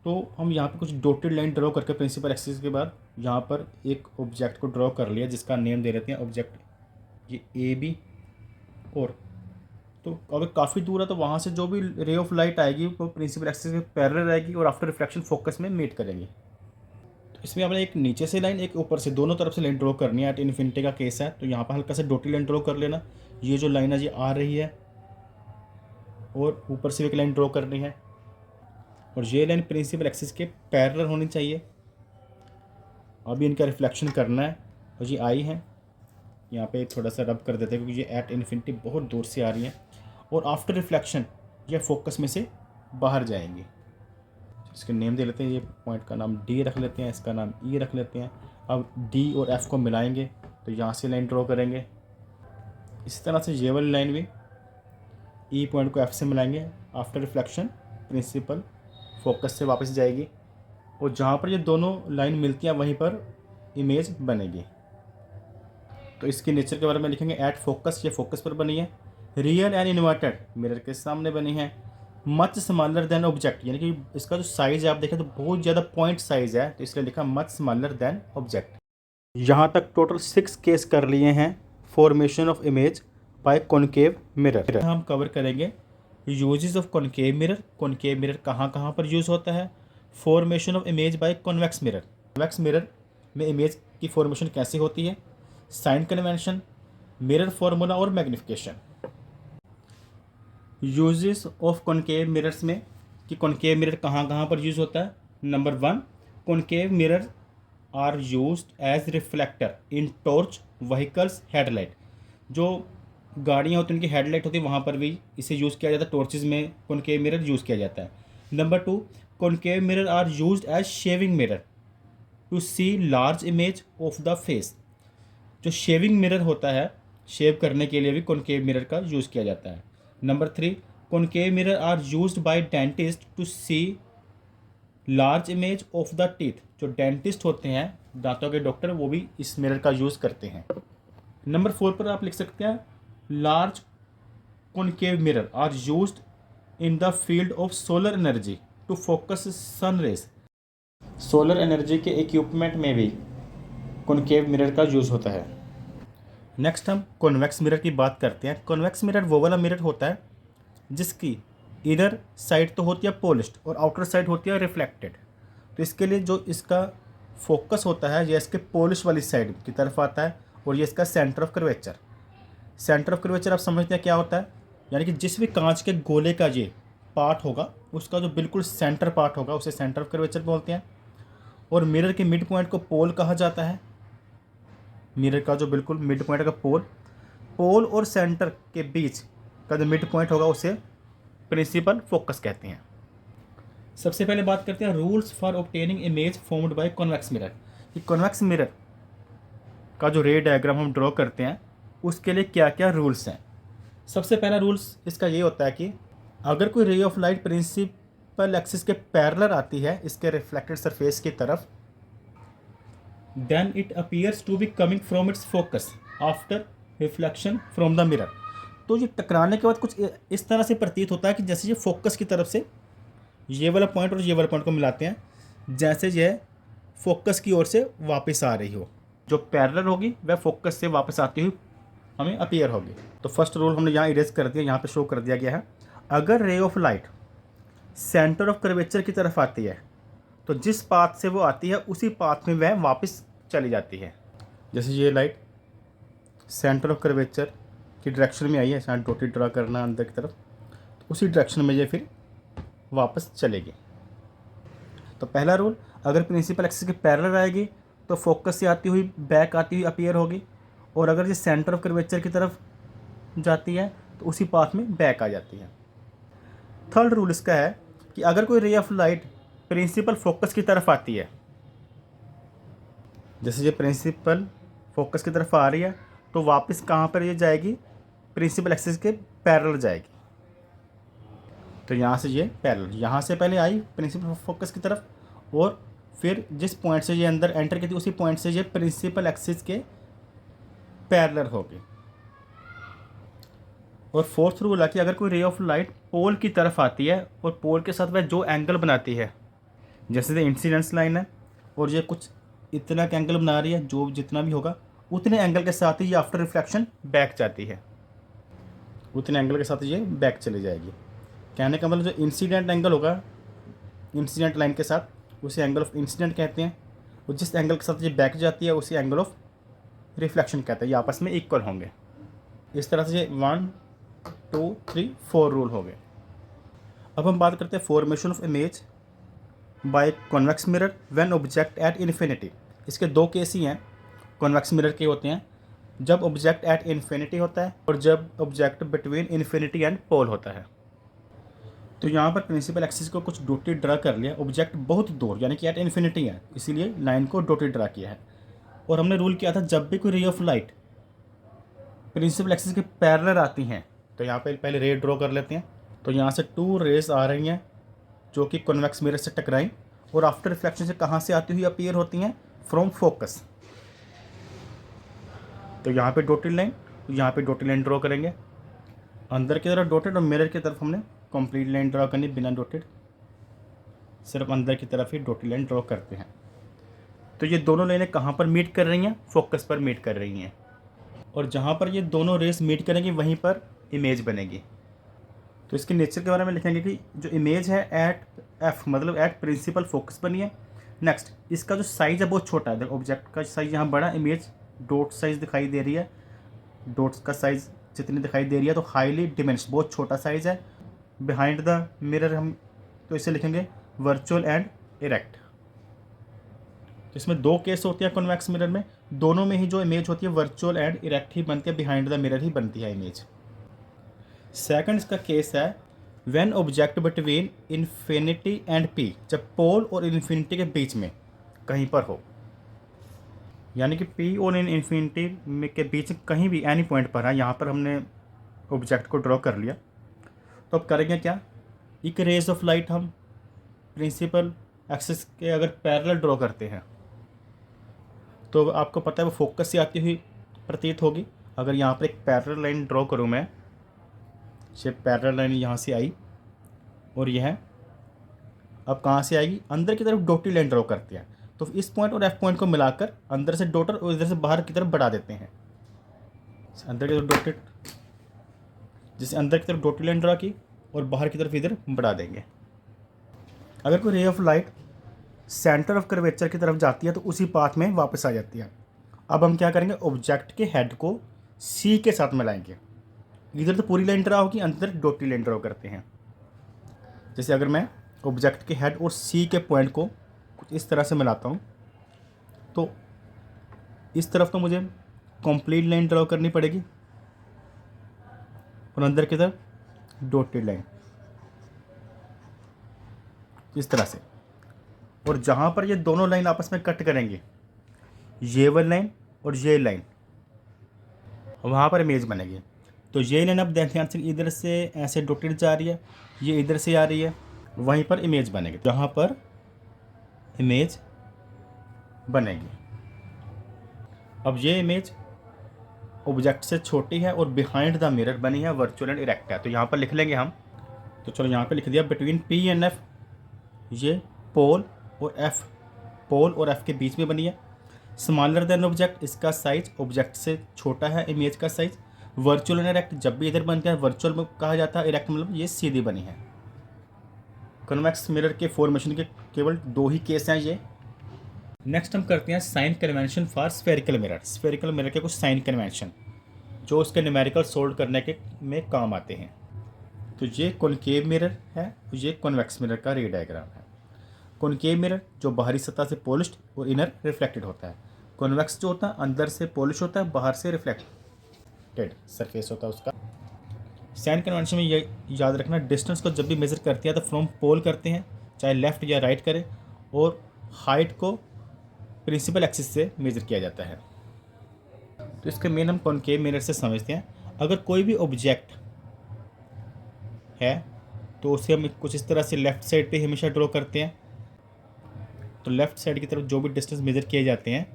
तो हम यहाँ पे कुछ डॉटेड लाइन ड्रॉ करके प्रिंसिपल एक्सिस के बाद यहाँ पर एक ऑब्जेक्ट को ड्रॉ कर लिया जिसका नेम दे देते हैं ऑब्जेक्ट ये ए बी। और तो अगर काफ़ी दूर है तो वहाँ से जो भी रे ऑफ लाइट आएगी वो प्रिंसिपल एक्सिस के पैरेलल रहेगी और आफ्टर रिफ्लेक्शन फोकस में मीट करेंगी। तो इसमें आपने एक नीचे से लाइन, एक ऊपर से, दोनों तरफ से लाइन ड्रॉ करनी है। एट इन्फिनिटी का केस है तो यहाँ पर हल्का सा डॉटेड लाइन ड्रॉ कर लेना। ये जो लाइन है ये आ रही है और ऊपर से एक लाइन ड्रॉ करनी है और ये लाइन प्रिंसिपल एक्सिस के पैरेलल होनी चाहिए। अभी इनका रिफ्लेक्शन करना है और ये आई है, यहाँ पे थोड़ा सा रब कर देते हैं क्योंकि ये एट इन्फिनिटी बहुत दूर से आ रही है और आफ्टर रिफ्लेक्शन ये फोकस में से बाहर जाएंगी। इसके नेम दे लेते हैं, ये पॉइंट का नाम डी रख लेते हैं, इसका नाम ई रख लेते हैं। अब डी और एफ को मिलाएंगे तो यहाँ से लाइन ड्रॉ करेंगे। इसी तरह से ये वाली लाइन भी ई पॉइंट को एफ से मिलाएंगे। आफ्टर रिफ्लेक्शन प्रिंसिपल फोकस से वापस जाएगी और जहाँ पर ये दोनों लाइन मिलती हैं वहीं पर इमेज बनेगी। तो इसके नेचर के बारे में लिखेंगे एट फोकस, ये फोकस पर बनी है। रियल एंड इन्वर्टेड मिरर के सामने बनी है। मच स्मॉलर देन ऑब्जेक्ट, यानी कि इसका जो साइज़ है आप देखें तो बहुत ज़्यादा पॉइंट साइज़ है तो इसलिए लिखा मच स्मॉलर देन ऑब्जेक्ट। यहाँ तक टोटल 6 केस कर लिए हैं formation of image by concave mirror. हम कवर करेंगे uses of concave mirror, concave mirror कहाँ कहाँ पर यूज़ होता है, formation of image by convex mirror, convex mirror में इमेज की फॉर्मेशन कैसे होती है, साइन कन्वेंशन, मिरर फार्मूला और magnification. Uses of concave mirrors में कि कॉनकेव मिरर कहाँ कहाँ पर यूज़ होता है। Number 1, concave mirror are used as reflector in torch vehicles headlight. जो गाड़ियाँ होती हैं उनकी हेडलाइट होती है वहाँ पर भी इसे यूज़ किया जाता है, टॉर्चेज में कॉनकेव मिरर यूज़ किया जाता है। Number 2, concave mirror are used as shaving mirror to see large image of the face. जो शेविंग मिरर होता है, शेव करने के लिए भी कॉनकेव मिरर का यूज़ किया जाता है। Number 3, concave mirror are used by dentist to see large image of the teeth. जो डेंटिस्ट होते हैं, दांतों के डॉक्टर, वो भी इस मिरर का यूज़ करते हैं। नंबर 4 पर आप लिख सकते हैं large concave mirror are used in the field of solar energy to focus sun rays. Solar energy के इक्विपमेंट में भी कॉनकेव मिरर का यूज़ होता है। नेक्स्ट हम कॉन्वेक्स मिरर की बात करते हैं। कॉन्वेक्स मिरर वो वाला मिरर होता है जिसकी इधर साइड तो होती है पॉलिश्ड और आउटर साइड होती है रिफ्लेक्टेड। तो इसके लिए जो इसका फोकस होता है ये इसके पॉलिश वाली साइड की तरफ आता है और ये इसका centre of curvature. Centre of curvature आप समझते हैं क्या होता है, यानी कि जिस भी कांच के गोले का ये पार्ट होगा उसका जो बिल्कुल सेंटर पार्ट होगा उसे सेंटर ऑफ कर्वेचर बोलते हैं। और मिरर के मिड पॉइंट को पोल कहा जाता है। मिरर का जो बिल्कुल मिड पॉइंट का पोल और सेंटर के बीच का जो मिड पॉइंट होगा उसे प्रिंसिपल फोकस कहते हैं। सबसे पहले बात करते हैं rules for obtaining image formed by convex mirror. कि कॉन्वेक्स मिरर का जो रे डायग्राम हम ड्रॉ करते हैं उसके लिए क्या क्या रूल्स हैं। सबसे पहला रूल्स इसका ये होता है कि अगर कोई ray of light principal axis के पैरेलल आती है इसके रिफ्लेक्टेड सरफेस की तरफ, then it appears to be coming from its focus after reflection from the mirror। तो ये टकराने के बाद कुछ इस तरह से प्रतीत होता है कि जैसे ये फोकस की तरफ से ये वाला पॉइंट और ये वाला पॉइंट को मिलाते हैं, जैसे यह फोकस की ओर से वापस आ रही हो। जो पैरेलल होगी वह फोकस से वापस आती हुई हमें अपीयर होगी। तो फर्स्ट रूल हमने यहाँ इरेज कर दिया, यहाँ पे शो कर दिया गया है। अगर रे of light centre of curvature की तरफ आती है तो जिस पाथ से वो आती है उसी पाथ में वह वापस चली जाती है। जैसे ये लाइट सेंटर ऑफ कर्वेचर की डायरेक्शन में आई है, यहाँ डॉटेड ड्रा करना अंदर की तरफ, तो उसी डायरेक्शन में ये फिर वापस चलेगी। तो पहला रूल, अगर प्रिंसिपल एक्सिस के पैरेलल आएगी तो फोकस से आती हुई बैक आती हुई अपीयर होगी, और अगर ये सेंटर ऑफ कर्वेचर की तरफ जाती है तो उसी पाथ में बैक आ जाती है। थर्ड रूल इसका है कि अगर कोई ray of light principal focus की तरफ आती है, जैसे ये प्रिंसिपल फोकस की तरफ आ रही है तो वापस कहाँ पर ये जाएगी, प्रिंसिपल एक्सिस के पैरेलल जाएगी। तो यहाँ से ये पैरेलल, यहाँ से पहले आई प्रिंसिपल फोकस की तरफ और फिर जिस पॉइंट से ये अंदर एंटर की थी उसी पॉइंट से ये प्रिंसिपल एक्सिस के पैरेलल होगी। और फोर्थ रूल है कि अगर कोई रे ऑफ लाइट पोल की तरफ आती है और पोल के साथ वह जो एंगल बनाती है, जैसे इंसिडेंस लाइन है और ये कुछ इतना का एंगल बना रही है, जो जितना भी होगा उतने एंगल के साथ ही ये आफ्टर रिफ्लेक्शन बैक जाती है, उतने एंगल के साथ ये बैक चली जाएगी। कहने का मतलब जो इंसिडेंट एंगल होगा इंसिडेंट लाइन के साथ उसे एंगल ऑफ इंसिडेंट कहते हैं। और जिस एंगल के साथ ये बैक जाती है उसी एंगल ऑफ रिफ्लेक्शन कहते हैं, ये आपस में इक्वल होंगे। इस तरह से ये 1 2 3 4 रूल हो गए। अब हम बात करते हैं formation of image by convex mirror when object at infinity. इसके दो केस ही हैं कॉन्वेक्स मिरर के होते हैं, जब ऑब्जेक्ट एट इन्फिनिटी होता है और जब object between infinity and pole होता है। तो यहाँ पर प्रिंसिपल एक्सिस को कुछ डॉटेड ड्रा कर लिया, ऑब्जेक्ट बहुत दूर यानी कि एट इन्फिनिटी है, इसीलिए लाइन को डॉटेड ड्रा किया है। और हमने रूल किया था जब भी कोई ray of light principal axis के पैरेलल आती हैं, तो यहाँ पे पहले रे ड्रॉ कर लेते हैं। तो यहाँ से 2 रेज आ रही हैं जो कि कॉन्वेक्स मिरर से टकराई और आफ्टर रिफ्लेक्शन से कहाँ से आती हुई अपीयर होती हैं, फ्रॉम फोकस। तो यहाँ पे डॉटेड लाइन, यहाँ पे डॉटेड लाइन ड्रॉ करेंगे, अंदर की तरफ डॉटेड और मिरर की तरफ हमने कंप्लीट लाइन ड्रॉ करनी बिना डॉटेड, सिर्फ अंदर की तरफ ही डॉटेड लाइन ड्रॉ करते हैं। तो ये दोनों लाइनें कहाँ पर मीट कर रही हैं, फोकस पर मीट कर रही हैं, और जहाँ पर ये दोनों रेस मीट करेंगी वहीं पर इमेज बनेगी। तो इसके नेचर के बारे में लिखेंगे कि जो इमेज है एट एफ मतलब एट प्रिंसिपल फोकस बनी है। नेक्स्ट, इसका जो साइज़ है बहुत छोटा है, ऑब्जेक्ट का साइज़ यहाँ बड़ा, इमेज डॉट साइज़ दिखाई दे रही है, डॉट्स का साइज़ जितनी दिखाई दे रही है, तो हाईली डिमेंस बहुत छोटा साइज़ है। बिहाइंड द मिरर हम तो इसे लिखेंगे वर्चुअल एंड इरेक्ट। तो इसमें 2 केस होते हैं कॉन्वेक्स मिरर में, दोनों में ही जो इमेज होती है वर्चुअल एंड इरेक्ट ही बनती है, बिहाइंड द मिरर ही बनती है इमेज। सेकंड इसका केस है when object between infinity and P, जब पोल और इन्फिनिटी के बीच में कहीं पर हो, यानी कि पी और इन्फिनिटी में के बीच कहीं भी एनी पॉइंट पर है। यहाँ पर हमने ऑब्जेक्ट को ड्रॉ कर लिया, तो अब करेंगे क्या, एक रेज ऑफ लाइट हम प्रिंसिपल एक्सिस के अगर पैरेलल ड्रॉ करते हैं तो आपको पता है वो फोकस से आती हुई प्रतीत होगी। अगर यहाँ पर एक पैरेलल लाइन ड्रॉ करूँ मैं, ये पैरेलल लाइन यहाँ से आई और यह अब कहाँ से आएगी, अंदर की तरफ डॉटेड लाइन ड्रॉ करते हैं। तो इस पॉइंट और एफ पॉइंट को मिलाकर अंदर से डॉटेड और इधर से बाहर की तरफ बढ़ा देते हैं। अंदर की तरफ डॉटेड, जैसे अंदर की तरफ डॉटेड लाइन ड्रॉ की और बाहर की तरफ इधर बढ़ा देंगे। अगर कोई ray of light centre of curvature की तरफ जाती है तो उसी पाथ में वापस आ जाती है। अब हम क्या करेंगे, ऑब्जेक्ट के हेड को सी के साथ मिलाएंगे, इधर तो पूरी लाइन ड्रॉ होगी, अंदर डॉटेड लाइन ड्रॉ करते हैं। जैसे अगर मैं ऑब्जेक्ट के हेड और सी के पॉइंट को कुछ इस तरह से मिलाता हूँ, तो इस तरफ तो मुझे कंप्लीट लाइन ड्रॉ करनी पड़ेगी और अंदर की तरफ डॉटेड लाइन इस तरह से। और जहाँ पर ये दोनों लाइन आपस में कट करेंगे, ये वाली लाइन और ये लाइन, वहाँ पर इमेज बनेगी। तो ये लाइन अब ध्यान से इधर से ऐसे डॉटेड जा रही है, ये इधर से आ रही है, वहीं पर इमेज बनेगी, जहाँ पर इमेज बनेगी। अब ये इमेज ऑब्जेक्ट से छोटी है और बिहाइंड द मिरर बनी है, वर्चुअल एंड इरेक्ट है। तो यहाँ पर लिख लेंगे हम, तो चलो यहाँ पे लिख दिया बिटवीन पी एंड एफ, ये पोल और एफ के बीच में बनी है। स्मॉलर देन ऑब्जेक्ट, इसका साइज ऑब्जेक्ट से छोटा है, इमेज का साइज। वर्चुअल एंड इरेक्ट, जब भी इधर बनता है वर्चुअल में कहा जाता है, इरेक्ट मतलब ये सीधी बनी है। कन्वेक्स मिरर के फॉर्मेशन के केवल 2 ही केस हैं ये। नेक्स्ट हम करते हैं sign convention for spherical mirror. Spherical mirror के कुछ साइन कन्वेंशन जो उसके न्यूमेरिकल सोल्व करने के में काम आते हैं। तो ये कॉनकेव मिरर है, ये कॉन्वेक्स मिरर का रे डायग्राम है। कॉनकेव मिरर जो बाहरी सतह से पॉलिश्ड और इनर रिफ्लेक्टेड होता है। कॉन्वेक्स जो होता है अंदर से पॉलिश होता है, बाहर से रिफ्लेक्टेड सरफेस होता है उसका। साइन कन्वेंशन में ये याद रखना, डिस्टेंस को जब भी मेज़र करते हैं तो फ्रॉम पोल करते हैं, चाहे लेफ़्ट या राइट करें, और हाइट को प्रिंसिपल एक्सिस से मेज़र किया जाता है। तो इसके मेन हम कॉनकेव मिरर से समझते हैं। अगर कोई भी ऑब्जेक्ट है तो उसे हम कुछ इस तरह से लेफ़्ट साइड पे हमेशा ड्रॉ करते हैं। तो लेफ़्ट साइड की तरफ जो भी डिस्टेंस मेज़र किए जाते हैं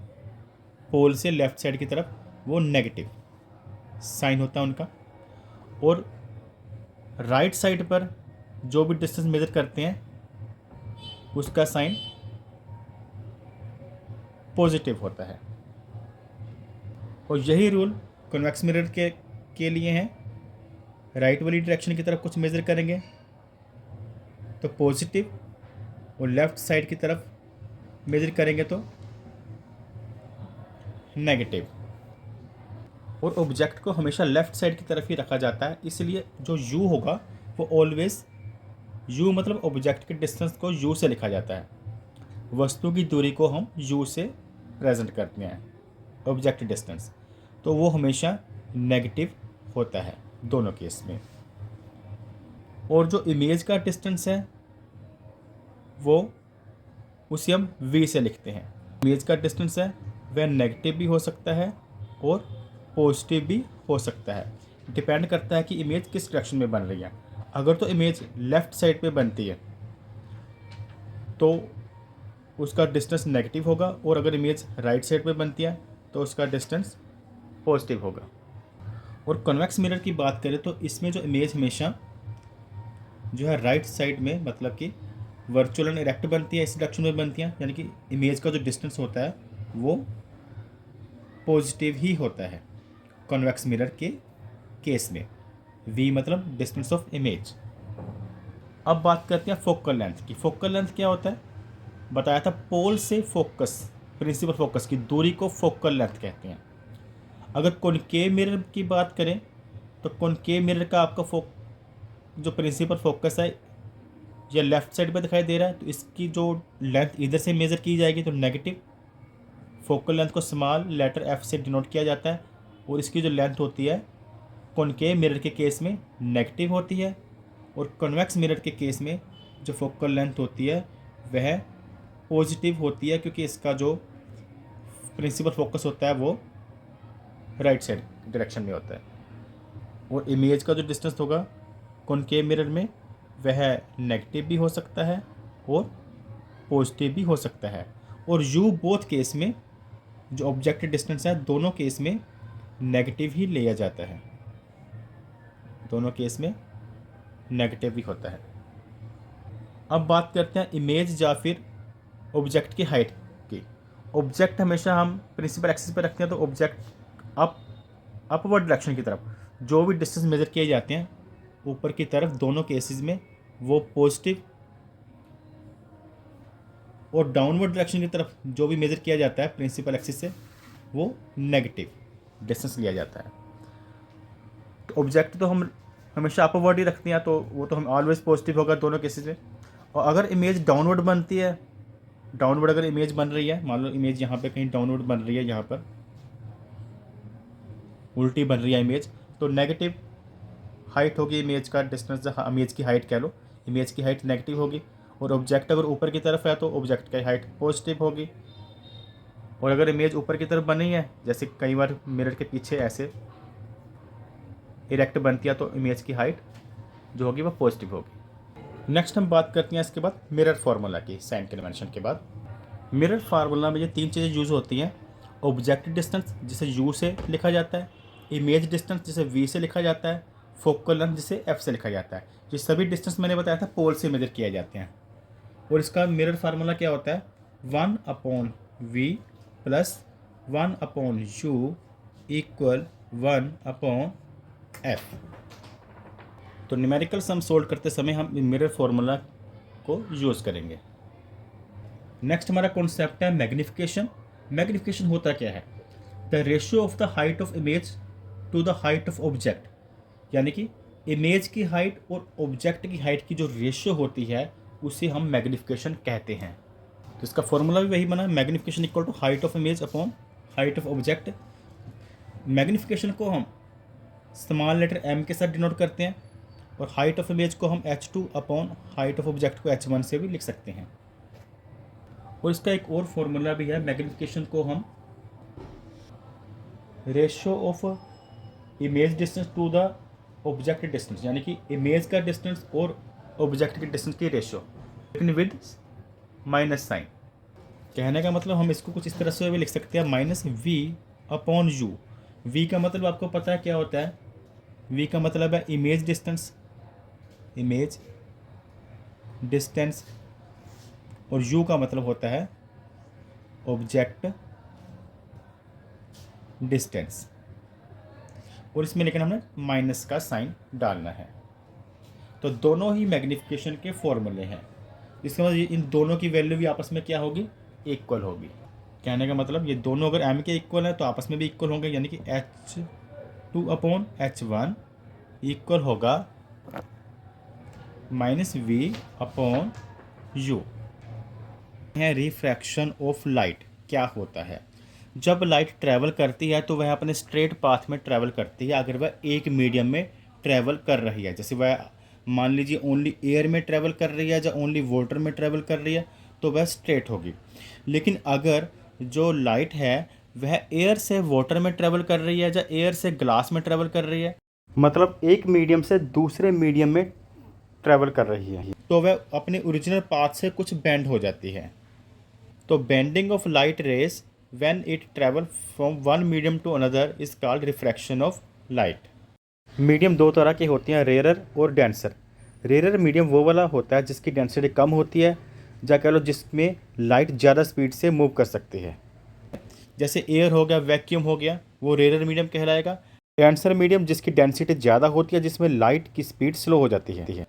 पोल से लेफ़्ट साइड की तरफ, वो नेगेटिव साइन होता है उनका। और राइट साइड पर जो भी डिस्टेंस मेज़र करते हैं उसका साइन पॉजिटिव होता है। और यही रूल कन्वेक्स मिरर के लिए है। राइट वाली डायरेक्शन की तरफ कुछ मेज़र करेंगे तो पॉजिटिव, और लेफ़्ट साइड की तरफ मेज़र करेंगे तो नेगेटिव। और ऑब्जेक्ट को हमेशा लेफ्ट साइड की तरफ ही रखा जाता है, इसलिए जो u होगा वो ऑलवेज u मतलब ऑब्जेक्ट के डिस्टेंस को u से लिखा जाता है। वस्तु की दूरी को हम u से प्रेजेंट करते हैं, ऑब्जेक्ट डिस्टेंस, तो वो हमेशा नेगेटिव होता है दोनों केस में। और जो इमेज का डिस्टेंस है वो उसे हम v से लिखते हैं। इमेज का डिस्टेंस है वह नेगेटिव भी हो सकता है और पॉजिटिव भी हो सकता है, डिपेंड करता है कि इमेज किस डायरेक्शन में बन रही है। अगर तो इमेज लेफ़्ट साइड पे बनती है तो उसका डिस्टेंस नेगेटिव होगा, और अगर इमेज राइट साइड पे बनती है तो उसका डिस्टेंस पॉजिटिव होगा। और कन्वेक्स मिरर की बात करें तो इसमें जो इमेज हमेशा जो है राइट साइड में, मतलब कि वर्चुअल एंड इरेक्ट बनती है, इस डायरेक्शन में बनती है, यानी कि इमेज का जो डिस्टेंस होता है वो पॉजिटिव ही होता है कन्वेक्स मिरर के केस में। v मतलब डिस्टेंस ऑफ इमेज। अब बात करते हैं फोकल लेंथ की। फोकल लेंथ क्या होता है, बताया था पोल से फोकस, प्रिंसिपल फोकस की दूरी को फोकल लेंथ कहते हैं। अगर कॉनकेव मिरर की बात करें तो कॉनकेव मिरर का आपका जो प्रिंसिपल फोकस है या लेफ्ट साइड पर दिखाई दे रहा है, तो इसकी जो लेंथ इधर से मेज़र की जाएगी तो नेगेटिव। फोकल लेंथ को स्मॉल लेटर f से डिनोट किया जाता है, और इसकी जो लेंथ होती है कॉनकेव मिरर के केस में नेगेटिव होती है, और कन्वेक्स मिरर के केस में जो फोकल लेंथ होती है वह पॉजिटिव होती है, क्योंकि इसका जो प्रिंसिपल फोकस होता है वो राइट साइड डायरेक्शन में होता है। और इमेज का जो डिस्टेंस होगा कॉनकेव मिरर में वह नेगेटिव भी हो सकता है और पॉजिटिव भी हो सकता है। और u बोथ केस में जो ऑब्जेक्ट डिस्टेंस है दोनों केस में नेगेटिव ही लिया जाता है, दोनों केस में नेगेटिव भी होता है। अब बात करते हैं इमेज या फिर ऑब्जेक्ट की हाइट की। ऑब्जेक्ट हमेशा हम प्रिंसिपल एक्सिस पर रखते हैं, तो ऑब्जेक्ट अपवर्ड डायरेक्शन की तरफ जो भी डिस्टेंस मेजर किए जाते हैं ऊपर की तरफ, दोनों केसेस में वो पॉजिटिव, और डाउनवर्ड डायरेक्शन की तरफ जो भी मेजर किया जाता है प्रिंसिपल एक्सिस से वो नेगेटिव डिस्टेंस लिया जाता है। तो ऑब्जेक्ट तो हम हमेशा अपवर्ड ही रखते हैं, तो वो तो हम ऑलवेज पॉजिटिव होगा दोनों केसेस में। और अगर इमेज डाउनवर्ड बनती है, डाउनवर्ड अगर इमेज बन रही है, मान लो इमेज यहाँ पे कहीं डाउनवर्ड बन रही है, यहाँ पर उल्टी बन रही है इमेज, तो नेगेटिव हाइट होगी इमेज का डिस्टेंस, इमेज की हाइट कह लो, इमेज की हाइट नेगेटिव होगी। और ऑब्जेक्ट अगर ऊपर की तरफ है तो ऑब्जेक्ट की हाइट पॉजिटिव होगी। और अगर इमेज ऊपर की तरफ बनी है, जैसे कई बार मिरर के पीछे ऐसे इरेक्ट बनती है, तो इमेज की हाइट जो होगी वह पॉजिटिव होगी। नेक्स्ट हम बात करते हैं इसके बाद मिरर फार्मूला की। साइन कन्वेंशन के बाद मिरर फार्मूला में ये तीन चीज़ें यूज़ होती हैं। ऑब्जेक्ट डिस्टेंस जिसे u से लिखा जाता है, इमेज डिस्टेंस जिसे v से लिखा जाता है, फोकल लेंथ जिसे f से लिखा जाता है। ये सभी डिस्टेंस मैंने बताया था पोल से मेजर किए जाते हैं। और इसका मिरर फार्मूला क्या होता है, 1/v plus 1/u equal 1/f। तो न्यूमेरिकल सम सोल्व करते समय हम मिरर फार्मूला को यूज़ करेंगे। नेक्स्ट हमारा कॉन्सेप्ट है मैग्निफिकेशन। मैग्निफिकेशन होता क्या है, the ratio of the height of image to the height of object, यानी कि इमेज की हाइट और ऑब्जेक्ट की हाइट की जो रेशियो होती है उसे हम मैग्निफिकेशन कहते हैं। तो इसका फॉर्मूला भी वही बना, magnification equal to height of image upon height of object. Magnification को हम स्मॉल लेटर m के साथ डिनोट करते हैं, और हाइट ऑफ इमेज को हम h2 upon height of object को h1 से भी लिख सकते हैं। और इसका एक और फॉर्मूला भी है, मैग्निफिकेशन को हम ratio of image distance to the object distance, यानी कि इमेज का डिस्टेंस और ऑब्जेक्ट के डिस्टेंस की रेशियो, लेकिन विद माइनस साइन। कहने का मतलब हम इसको कुछ इस तरह से भी लिख सकते हैं, -v/u। v का मतलब आपको पता है क्या होता है, v का मतलब है इमेज डिस्टेंस, इमेज डिस्टेंस, और u का मतलब होता है ऑब्जेक्ट डिस्टेंस। और इसमें लेकिन हमने माइनस का साइन डालना है। तो दोनों ही मैग्निफिकेशन के फॉर्मूले हैं, इसके मतलब इन दोनों की वैल्यू भी आपस में क्या होगी, इक्वल होगी। कहने का मतलब ये दोनों अगर m के इक्वल है तो आपस में भी इक्वल होंगे, यानी कि H2/H1 इक्वल होगा -V/U। है रिफ्रैक्शन ऑफ लाइट क्या होता है? जब लाइट ट्रैवल करती है तो वह अपने स्ट्रेट पाथ में ट्रैवल करती है अगर वह एक मीडियम में ट्रैवल कर रही है। जैसे वह मान लीजिए ओनली एयर में ट्रैवल कर रही है या ओनली वाटर में ट्रैवल कर रही है तो वह स्ट्रेट होगी। लेकिन अगर जो लाइट है वह एयर से वाटर में ट्रैवल कर रही है या एयर से ग्लास में ट्रैवल कर रही है, मतलब एक मीडियम से दूसरे मीडियम में ट्रैवल कर रही है, तो वह अपने ओरिजिनल पाथ से कुछ बेंड हो जाती है। तो bending of light rays when it travel from one medium to another is called refraction of light. Medium दो तरह की होती हैं, रेयर और डेंसर। रेयर मीडियम वो वाला होता है जिसकी डेंसिटी कम होती है, या कह लो जिसमें लाइट ज़्यादा स्पीड से मूव कर सकती है। जैसे एयर हो गया, वैक्यूम हो गया, वो रेयर मीडियम कहलाएगा। डेंसर मीडियम जिसकी डेंसिटी ज़्यादा होती है, जिसमें लाइट की स्पीड स्लो हो जाती है।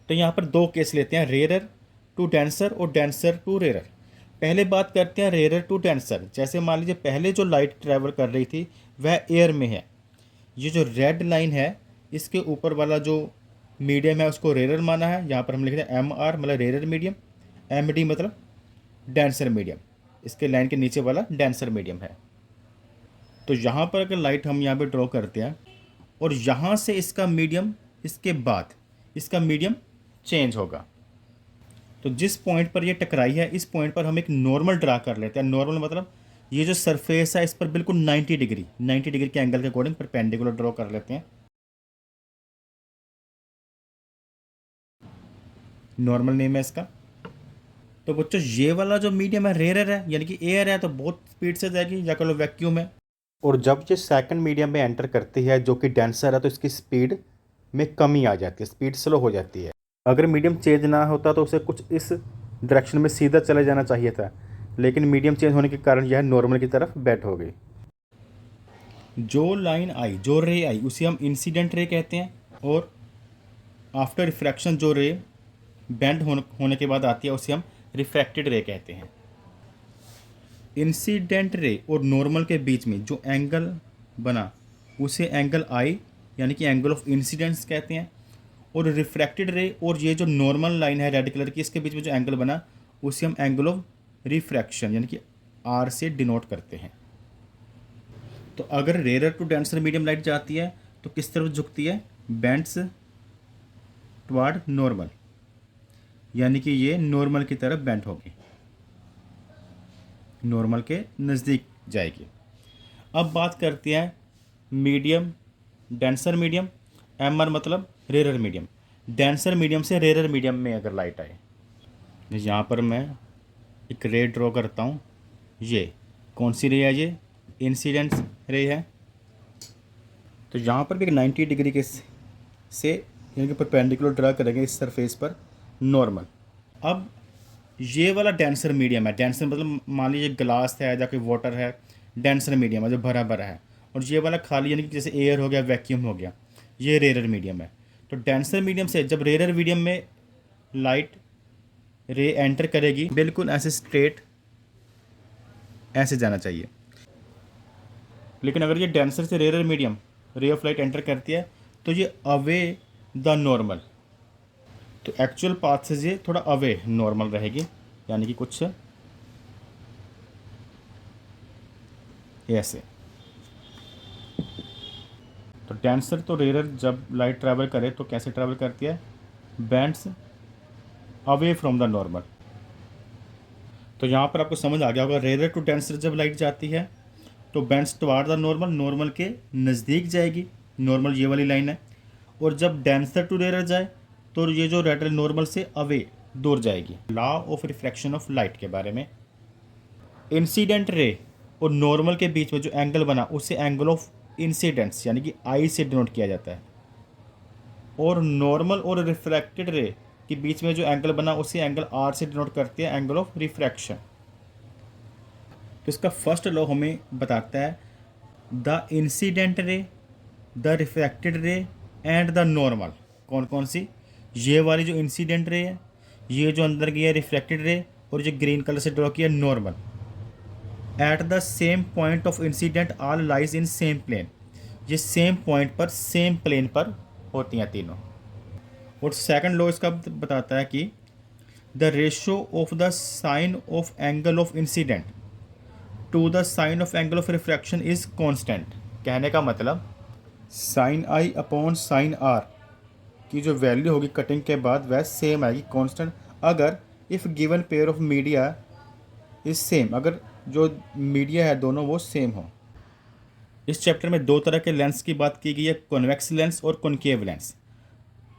तो यहाँ पर दो केस लेते हैं, रेयर टू डेंसर और डेंसर टू रेयर। पहले बात करते हैं रेयर टू डेंसर। जैसे मान लीजिए पहले जो लाइट ट्रैवल कर रही थी वह एयर में है, ये जो रेड लाइन है इसके ऊपर वाला जो मीडियम है उसको रेयर माना है। यहाँ पर हम लिखते हैं MR मतलब रेयर मीडियम, MD मतलब डेंसर मीडियम, इसके लाइन के नीचे वाला डेंसर मीडियम है। तो यहाँ पर अगर लाइट हम यहाँ पे ड्रॉ करते हैं और यहाँ से इसका मीडियम, इसके बाद इसका मीडियम चेंज होगा, तो जिस पॉइंट पर ये टकराई है इस पॉइंट पर हम एक नॉर्मल ड्रा कर लेते हैं। नॉर्मल मतलब ये जो सरफेस है इस पर बिल्कुल 90 डिग्री के एंगल के अकॉर्डिंग परपेंडिकुलर ड्रॉ कर लेते हैं। नॉर्मल नेम है इसका। तो बच्चों ये वाला जो मीडियम है रेयर है, यानी कि एयर है, तो बहुत स्पीड से जाएगी, या कह लो वैक्यूम है। और जब ये सेकंड मीडियम में एंटर करती है जो कि डेंसर है, तो इसकी स्पीड में कमी आ जाती है, स्पीड स्लो हो जाती है। अगर मीडियम चेंज ना होता तो उसे कुछ इस डायरेक्शन में सीधा चले जाना चाहिए था, लेकिन मीडियम चेंज होने के कारण यह नॉर्मल की तरफ बेंड हो गई। जो लाइन आई, जो रे आई, उसे हम इंसिडेंट रे कहते हैं, और आफ्टर रिफ्रैक्शन जो रे बेंड होने के बाद आती है उसे हम रिफ्रैक्टेड रे कहते हैं। इंसिडेंट रे और नॉर्मल के बीच में जो एंगल बना उसे एंगल आई यानी कि एंगल ऑफ इंसिडेंस कहते हैं। और रिफ्रैक्टेड रे और ये जो नॉर्मल लाइन है रेड कलर की, इसके बीच में जो एंगल बना उसे हम एंगल ऑफ रिफ्रैक्शन यानी कि R से डिनोट करते हैं। तो अगर rare to denser medium light जाती है तो किस तरफ झुकती है? बेंड्स टुवर्ड नॉर्मल, यानी कि ये नॉर्मल की तरफ बेंड होगी, नॉर्मल के नज़दीक जाएगी। अब बात करते हैं मीडियम, डेंसर मीडियम। MR मतलब रेयर मीडियम। डेंसर मीडियम से रेयर मीडियम में अगर लाइट आए, यहाँ पर मैं एक रे ड्रॉ करता हूँ। ये कौन सी रे है? ये इंसिडेंट रे है। तो यहाँ पर भी एक 90 डिग्री के से यानी कि परपेंडिकुलर ड्रा करेंगे इस सरफेस पर नॉर्मल। अब ये वाला डेंसर मीडियम है। डेंसर मतलब मान लीजिए ग्लास है या कोई वाटर है, डेंसर मीडियम है जो भरा भरा है। और ये वाला खाली यानी कि जैसे एयर हो गया, वैक्यूम हो गया, ये रेयर मीडियम है। तो डेंसर मीडियम से जब रेयर मीडियम में लाइट रे एंटर करेगी, बिल्कुल ऐसे स्ट्रेट ऐसे जाना चाहिए। लेकिन अगर ये डेंसर से rare medium ray of light enter करती है तो ये अवे द नॉर्मल, तो एक्चुअल पाथ से ये थोड़ा अवे नॉर्मल रहेगी, यानी कि कुछ ऐसे। तो डेंसर तो रेयर जब लाइट ट्रैवल करे तो कैसे ट्रैवल करती है? Bands away from the normal. तो यहाँ पर आपको समझ आ गया होगा, रेयर टू डेंसर जब लाइट जाती है तो bands toward the normal, normal के नज़दीक जाएगी, नॉर्मल ये वाली लाइन है। और जब डेंसर टू रेयर जाए तो ये जो रेड नॉर्मल से अवे दूर जाएगी। Law of refraction of light के बारे में, इंसिडेंट रे और नॉर्मल के बीच में जो एंगल बना उसे एंगल ऑफ इंसिडेंस यानी कि I से डिनोट किया जाता है। और नॉर्मल और रिफ्रैक्टेड रे के बीच में जो एंगल बना उसे एंगल R से डिनोट करते हैं, एंगल ऑफ रिफ्रैक्शन। तो इसका फर्स्ट लॉ हमें बताता है the incident ray, the refracted रे एंड द नॉर्मल। कौन कौन सी? ये वाली जो इंसिडेंट रे है, ये जो अंदर की है रिफ्रैक्टेड रे, और जो ग्रीन कलर से ड्रॉ किया normal. At the same point of incident all lies in same plane, ये सेम पॉइंट पर सेम प्लेन पर होती हैं तीनों। और सेकंड लॉ इसका बताता है कि the ratio of the sine of angle of incident to the sine of angle of refraction is constant. कहने का मतलब sine I upon sine R की जो वैल्यू होगी कटिंग के बाद वह सेम आएगी, कांस्टेंट, अगर if given pair of media is same, अगर जो मीडिया है दोनों वो सेम हो। इस चैप्टर में दो तरह के लेंस की बात की गई है, कॉन्वेक्स लेंस और कॉनकेव लेंस।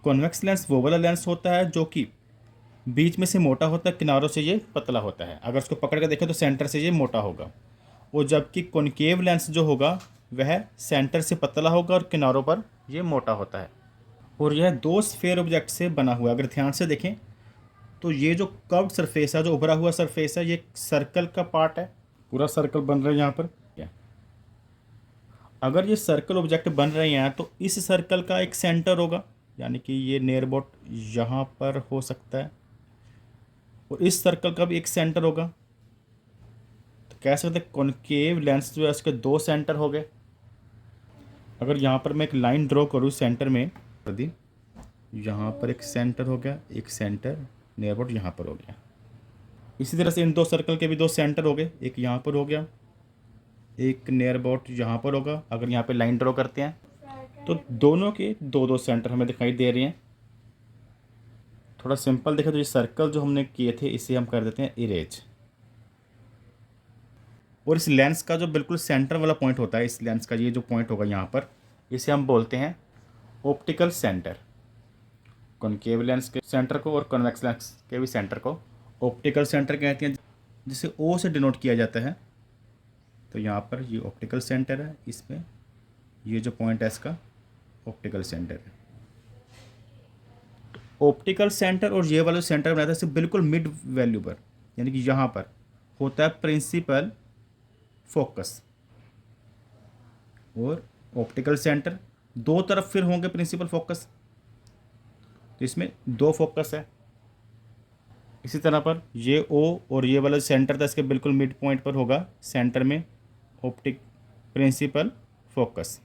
कॉन्वेक्स लेंस वो वाला लेंस होता है जो कि बीच में से मोटा होता है, किनारों से ये पतला होता है। अगर उसको पकड़ के देखें तो सेंटर से ये मोटा होगा। और जबकि कॉनकेव लेंस जो होगा वह सेंटर से पतला होगा और किनारों पर ये मोटा होता है। और यह दो स्फेयर ऑब्जेक्ट से बना हुआ है। अगर ध्यान से देखें तो ये जो कर्व्ड सरफेस है, जो उभरा हुआ सरफेस है, ये सर्कल का पार्ट है, पूरा सर्कल बन रहा है यहाँ पर। अगर ये सर्कल ऑब्जेक्ट बन रहे हैं तो इस सर्कल का एक सेंटर होगा, यानी कि ये नियर अबाउट यहाँ पर हो सकता है, और इस सर्कल का भी एक सेंटर होगा। तो कह सकते हैं कॉनकेव लेंस जो है उसके दो सेंटर हो गए। अगर यहाँ पर मैं एक लाइन ड्रॉ करूँ सेंटर में, यहाँ पर एक सेंटर हो गया, एक सेंटर नियर अबाउट यहाँ पर हो गया। इसी तरह से इन दो सर्कल के भी दो सेंटर हो गए, एक यहाँ पर हो गया, एक नियर अबाउट यहाँ पर होगा। अगर यहाँ पे लाइन ड्रॉ करते हैं तो दोनों के दो दो सेंटर हमें दिखाई दे रहे हैं। थोड़ा सिंपल देखें तो ये सर्कल जो हमने किए थे इसे हम कर देते हैं इरेज। और इस लेंस का जो बिल्कुल सेंटर वाला पॉइंट होता है, इस लेंस का ये जो पॉइंट होगा यहाँ पर, इसे हम बोलते हैं ऑप्टिकल सेंटर। कॉनकेव लेंस के सेंटर को और कॉन्वेक्स लेंस के भी सेंटर को ऑप्टिकल सेंटर कहते हैं, जिसे ओ से डिनोट किया जाता है। तो यहाँ पर ये ऑप्टिकल सेंटर है, इसमें ये जो पॉइंट है इसका ऑप्टिकल सेंटर है। ऑप्टिकल सेंटर और ये वाला सेंटर बनाता है इससे बिल्कुल मिड वैल्यू पर, यानी कि यहाँ पर होता है प्रिंसिपल फोकस। और ऑप्टिकल सेंटर दो तरफ फिर होंगे प्रिंसिपल फोकस, तो इसमें दो फोकस है। इसी तरह पर ये ओ और ये वाला सेंटर था इसके बिल्कुल मिड पॉइंट पर होगा सेंटर में ऑप्टिक प्रिंसिपल फोकस।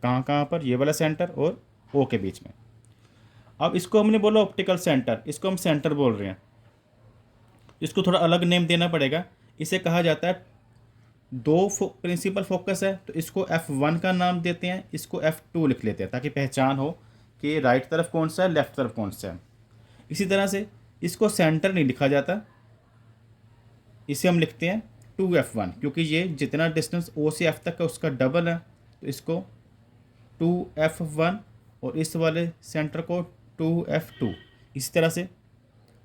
कहाँ कहाँ पर? ये वाला सेंटर और ओ के बीच में। अब इसको हमने बोला ऑप्टिकल सेंटर, इसको हम सेंटर बोल रहे हैं। इसको थोड़ा अलग नेम देना पड़ेगा। इसे कहा जाता है दो प्रिंसिपल फोकस है तो इसको F1 का नाम देते हैं, इसको F2 लिख लेते हैं ताकि पहचान हो कि राइट तरफ कौन सा है, लेफ्ट तरफ कौन सा है। इसी तरह से इसको सेंटर नहीं लिखा जाता, इसे हम लिखते हैं 2F1 क्योंकि ये जितना डिस्टेंस O से F तक है उसका डबल है, तो इसको 2F1 और इस वाले सेंटर को 2F2। इसी तरह से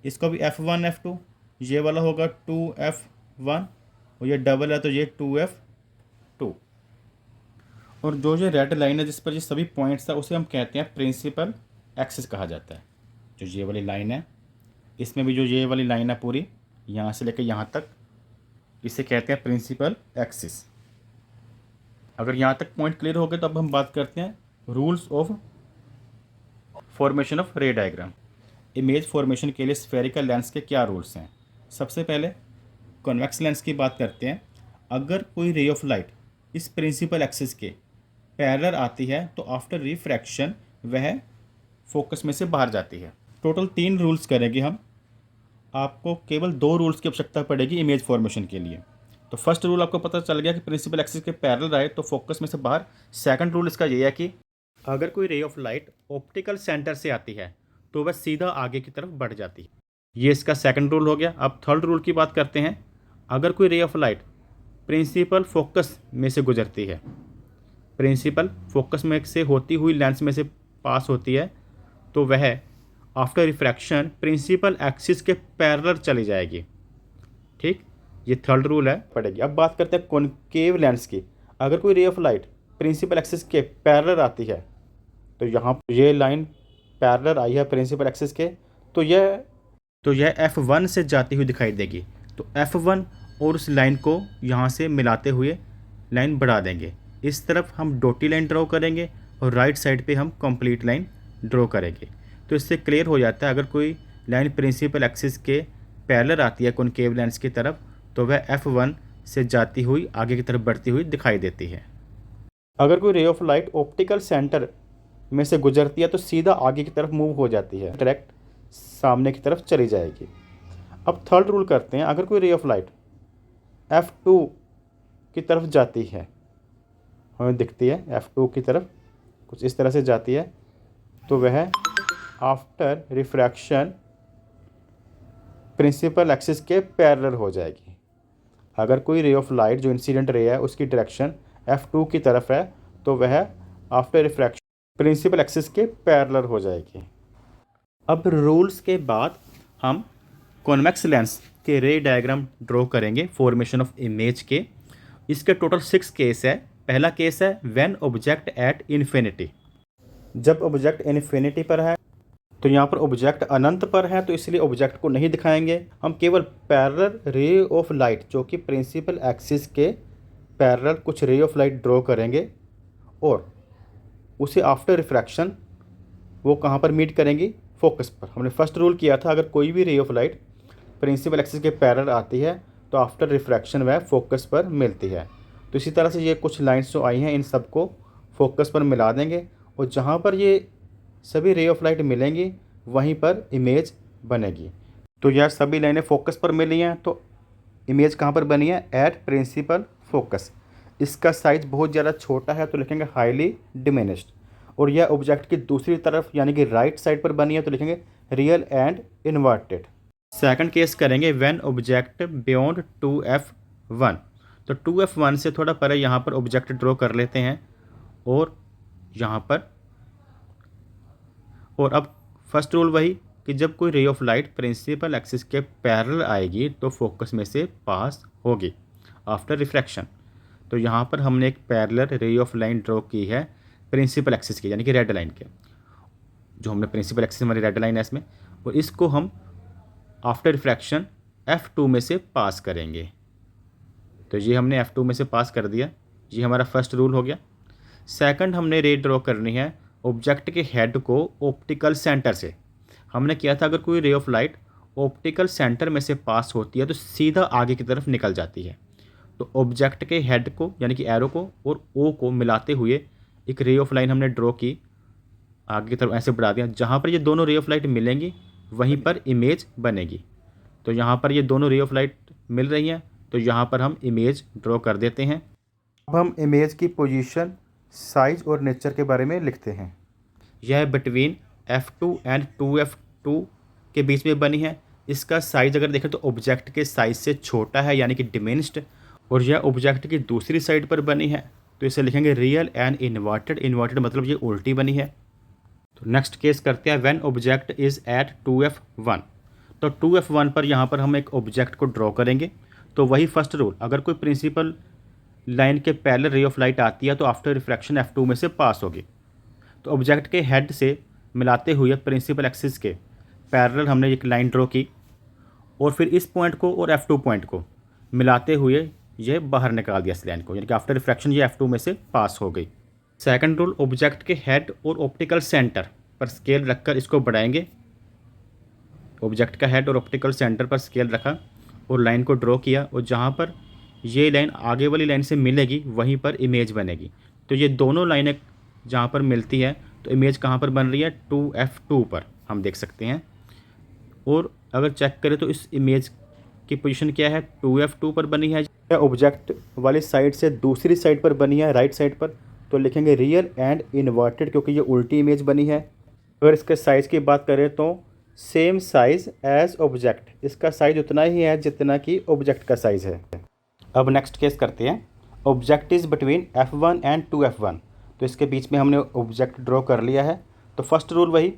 इसको भी F1 F2, ये वाला होगा 2F1 और ये डबल है तो ये 2F2। और जो ये रेड लाइन है जिस पर ये सभी पॉइंट्स है उसे हम कहते हैं प्रिंसिपल एक्सिस कहा जाता है। जो ये वाली लाइन है, इसमें भी जो ये वाली लाइन है पूरी यहाँ से लेकर यहाँ तक, इसे कहते हैं प्रिंसिपल एक्सिस। अगर यहाँ तक पॉइंट क्लियर हो गए तो अब हम बात करते हैं रूल्स ऑफ फॉर्मेशन ऑफ रे डायग्राम। इमेज फॉर्मेशन के लिए स्फेरिकल लेंस के क्या रूल्स हैं? सबसे पहले कॉन्वेक्स लेंस की बात करते हैं। अगर कोई रे ऑफ लाइट इस प्रिंसिपल एक्सिस के पैरेलल आती है तो आफ्टर रिफ्रैक्शन वह फोकस में से बाहर जाती है। टोटल 3 रूल्स करेंगे हम। आपको केवल 2 रूल्स की आवश्यकता पड़ेगी इमेज फॉर्मेशन के लिए। तो फर्स्ट रूल आपको पता चल गया कि प्रिंसिपल एक्सिस के पैरेलल आए तो फोकस में से बाहर। सेकंड रूल इसका ये है कि अगर कोई ray of light optical centre से आती है तो वह सीधा आगे की तरफ बढ़ जाती है। ये इसका सेकंड रूल हो गया। अब थर्ड रूल की बात करते हैं। अगर कोई ray of light principal focus में से गुजरती है, प्रिंसिपल फोकस में से होती हुई लेंस में से पास होती है, तो वह आफ्टर रिफ्रैक्शन प्रिंसिपल एक्सिस के पैरेलल चली जाएगी। ठीक, ये थर्ड रूल है पड़ेगी। अब बात करते हैं कॉनकेव लेंस की। अगर कोई ray of light principal axis के पैरेलल आती है, तो यहाँ ये लाइन पैरेलल आई है प्रिंसिपल एक्सिस के, तो यह F1 से जाती हुई दिखाई देगी। तो F1 और उस लाइन को यहाँ से मिलाते हुए लाइन बढ़ा देंगे। इस तरफ हम डॉटी लाइन ड्रॉ करेंगे और राइट साइड पे हम कंप्लीट लाइन ड्रॉ करेंगे। तो इससे क्लियर हो जाता है अगर कोई लाइन प्रिंसिपल एक्सिस के पैरेलल आती है कॉनकेव लेंस की तरफ तो वह F1 से जाती हुई आगे की तरफ बढ़ती हुई दिखाई देती है। अगर कोई ray of light optical centre में से गुजरती है तो सीधा आगे की तरफ मूव हो जाती है, डायरेक्ट सामने की तरफ चली जाएगी। अब थर्ड रूल करते हैं, अगर कोई रे ऑफ लाइट F2 की तरफ जाती है, हमें दिखती है F2 की तरफ कुछ इस तरह से जाती है, तो वह आफ्टर रिफ्रैक्शन प्रिंसिपल एक्सिस के पैरेलल हो जाएगी। अगर कोई रे ऑफ लाइट जो इंसिडेंट रे है उसकी डायरेक्शन F2 की तरफ है तो वह आफ्टर रिफ्रैक्शन प्रिंसिपल एक्सिस के पैरेलल हो जाएगी। अब रूल्स के बाद हम कॉन्वेक्स लेंस के रे डायग्राम ड्रॉ करेंगे फॉर्मेशन ऑफ इमेज के। इसके टोटल 6 केस है। पहला केस है व्हेन ऑब्जेक्ट एट इन्फिनिटी। जब ऑब्जेक्ट इन्फिनिटी पर है तो यहाँ पर ऑब्जेक्ट अनंत पर है, तो इसलिए ऑब्जेक्ट को नहीं दिखाएंगे, हम केवल पैरेलल रे ऑफ लाइट जो कि प्रिंसिपल एक्सिस के पैरेलल कुछ रे ऑफ लाइट ड्रॉ करेंगे और उसे आफ्टर रिफ्रैक्शन वो कहाँ पर मीट करेंगी, फोकस पर। हमने फर्स्ट रूल किया था अगर कोई भी ray of light principal axis के पैरेलल आती है तो आफ्टर रिफ्रैक्शन वह फोकस पर मिलती है। तो इसी तरह से ये कुछ लाइंस जो आई हैं इन सबको फोकस पर मिला देंगे और जहाँ पर ये सभी रे ऑफ लाइट मिलेंगी वहीं पर इमेज बनेगी। तो यह सभी लाइनें फोकस पर मिली हैं, तो इमेज कहाँ पर बनी है, एट प्रिंसिपल फोकस। इसका साइज बहुत ज़्यादा छोटा है तो लिखेंगे हाईली डिमिनिश्ड, और यह ऑब्जेक्ट की दूसरी तरफ यानी कि राइट साइड पर बनी है तो लिखेंगे real and inverted. Second case करेंगे व्हेन ऑब्जेक्ट बियॉन्ड 2f1। तो 2f1 से थोड़ा परे यहाँ पर ऑब्जेक्ट ड्रॉ कर लेते हैं और यहाँ पर, और अब फर्स्ट रूल वही कि जब कोई ray of light principal axis के पैरेलल आएगी तो फोकस में से पास होगी आफ्टर रिफ्रैक्शन। तो यहाँ पर हमने एक parallel ray of line draw की है प्रिंसिपल एक्सिस की, यानी कि रेड लाइन के, जो हमने प्रिंसिपल एक्सिस हमारी रेड लाइन है इसमें, और इसको हम आफ्टर रिफ्रैक्शन F2 में से पास करेंगे। तो ये हमने F2 में से पास कर दिया, ये हमारा फर्स्ट रूल हो गया। सेकंड हमने रे ड्रॉ करनी है ऑब्जेक्ट के हेड को ऑप्टिकल सेंटर से। हमने किया था अगर कोई ray of light optical centre में से पास होती है तो सीधा आगे की तरफ निकल जाती है। तो ऑब्जेक्ट के हेड को यानी कि एरो को और O को मिलाते हुए एक रे ऑफ लाइन हमने ड्रॉ की, आगे की तरफ ऐसे बढ़ा दिया। जहाँ पर ये दोनों रे ऑफ लाइट मिलेंगी वहीं पर इमेज बनेगी। तो यहाँ पर ये दोनों रे ऑफ लाइट मिल रही हैं तो यहाँ पर हम इमेज ड्रॉ कर देते हैं। अब हम इमेज की पोजीशन, साइज और नेचर के बारे में लिखते हैं। यह बिटवीन F2 एंड 2F2 के बीच में बनी है। इसका साइज अगर देखें तो ऑब्जेक्ट के साइज से छोटा है यानी कि डिमिनिश्ड, और यह ऑब्जेक्ट की दूसरी साइड पर बनी है तो इसे लिखेंगे रियल एंड इन्वर्टेड। इन्वर्टेड मतलब ये उल्टी बनी है। तो नेक्स्ट केस करते हैं when object is eight 2F1। तो 2F1 पर यहाँ पर हम एक ऑब्जेक्ट को ड्रॉ करेंगे। तो वही फर्स्ट रूल, अगर कोई प्रिंसिपल लाइन के पैरेलल रे ऑफ लाइट आती है तो आफ्टर रिफ्रैक्शन F2 में से पास होगी। तो ऑब्जेक्ट के हेड से मिलाते हुए प्रिंसिपल एक्सिस के पैरेलल हमने एक लाइन ड्रॉ की और फिर इस पॉइंट को और F2 पॉइंट को मिलाते हुए ये बाहर निकाल दिया इस लाइन को, यानी कि आफ्टर रिफ्रैक्शन ये F2 में से पास हो गई। सेकंड रूल, ऑब्जेक्ट के हेड और ऑप्टिकल सेंटर पर स्केल रखकर इसको बढ़ाएंगे। ऑब्जेक्ट का हेड और ऑप्टिकल सेंटर पर स्केल रखा और लाइन को ड्रॉ किया, और जहाँ पर ये लाइन आगे वाली लाइन से मिलेगी वहीं पर इमेज बनेगी। तो ये दोनों लाइनें जहाँ पर मिलती है तो इमेज कहाँ पर बन रही है, 2F2 पर हम देख सकते हैं। और अगर चेक करें तो इस इमेज की पोजीशन क्या है, 2F2 पर बनी है। ऑब्जेक्ट वाली साइड से दूसरी साइड पर बनी है, राइट साइड पर, तो लिखेंगे रियल एंड इन्वर्टेड क्योंकि ये उल्टी इमेज बनी है। अगर इसके साइज़ की बात करें तो सेम साइज़ एज ऑब्जेक्ट, इसका साइज़ उतना ही है जितना कि ऑब्जेक्ट का साइज़ है। अब नेक्स्ट केस करते हैं, object is between F1 and 2F1। तो इसके बीच में हमने ऑब्जेक्ट ड्रॉ कर लिया है। तो फर्स्ट रूल वही,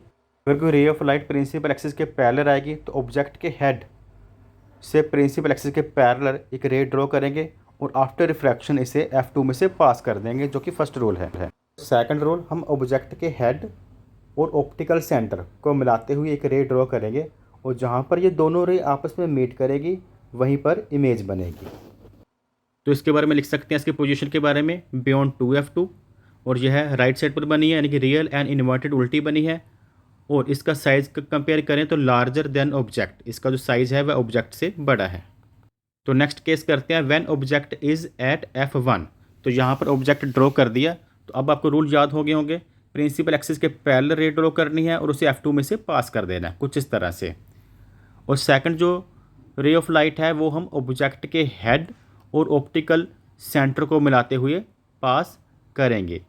अगर कोई ray of light principal axis के पैरेलल आएगी तो ऑब्जेक्ट के हेड से प्रिंसिपल एक्सिस के पैरेलल एक रे ड्रॉ करेंगे और आफ्टर रिफ्रैक्शन इसे F2 में से पास कर देंगे, जो कि फर्स्ट रूल है। सेकंड रूल, हम ऑब्जेक्ट के हेड और ऑप्टिकल सेंटर को मिलाते हुए एक रे ड्रॉ करेंगे और जहाँ पर ये दोनों रे आपस में मीट करेगी वहीं पर इमेज बनेगी। तो इसके बारे में लिख सकते हैं, इसके पोजीशन के बारे में, बियॉन्ड 2F2, और यह राइट साइड पर बनी है यानी कि रियल एंड इन्वर्टेड उल्टी बनी है। और इसका साइज़ कंपेयर करें तो लार्जर देन ऑब्जेक्ट, इसका जो साइज़ है वह ऑब्जेक्ट से बड़ा है। तो नेक्स्ट केस करते हैं when object is eight F1। तो यहाँ पर ऑब्जेक्ट ड्रॉ कर दिया, तो अब आपको रूल याद हो गए होंगे, प्रिंसिपल एक्सिस के पैरेलल रे ड्रॉ करनी है और उसे F2 में से पास कर देना है कुछ इस तरह से। और सेकंड जो रे ऑफ लाइट है वो हम ऑब्जेक्ट के हेड और ऑप्टिकल सेंटर को मिलाते हुए पास करेंगे,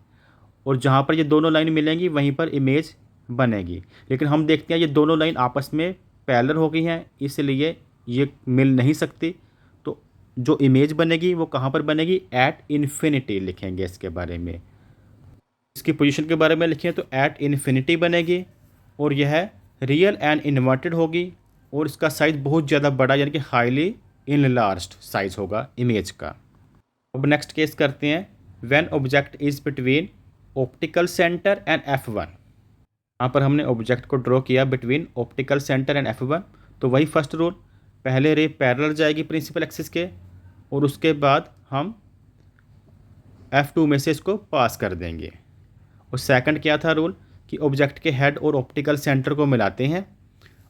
और जहाँ पर ये दोनों लाइन मिलेंगी वहीं पर इमेज बनेगी। लेकिन हम देखते हैं ये दोनों लाइन आपस में पैरेलल हो गई हैं, इसलिए ये मिल नहीं सकती। तो जो इमेज बनेगी वो कहाँ पर बनेगी, एट इन्फिनिटी लिखेंगे इसके बारे में। इसकी पोजीशन के बारे में लिखें तो एट इन्फिनिटी बनेगी, और यह रियल एंड इन्वर्टेड होगी, और इसका साइज़ बहुत ज़्यादा बड़ा यानी कि हाईली इनलार्ज्ड साइज़ होगा इमेज का। अब नेक्स्ट केस करते हैं when object is between optical centre and F1। यहाँ पर हमने ऑब्जेक्ट को ड्रॉ किया between optical centre and F1। तो वही फर्स्ट रूल, पहले रे पैरेलल जाएगी प्रिंसिपल एक्सिस के, और उसके बाद हम F2 में से इसको पास कर देंगे। और सेकंड क्या था रूल, कि ऑब्जेक्ट के हेड और ऑप्टिकल सेंटर को मिलाते हैं,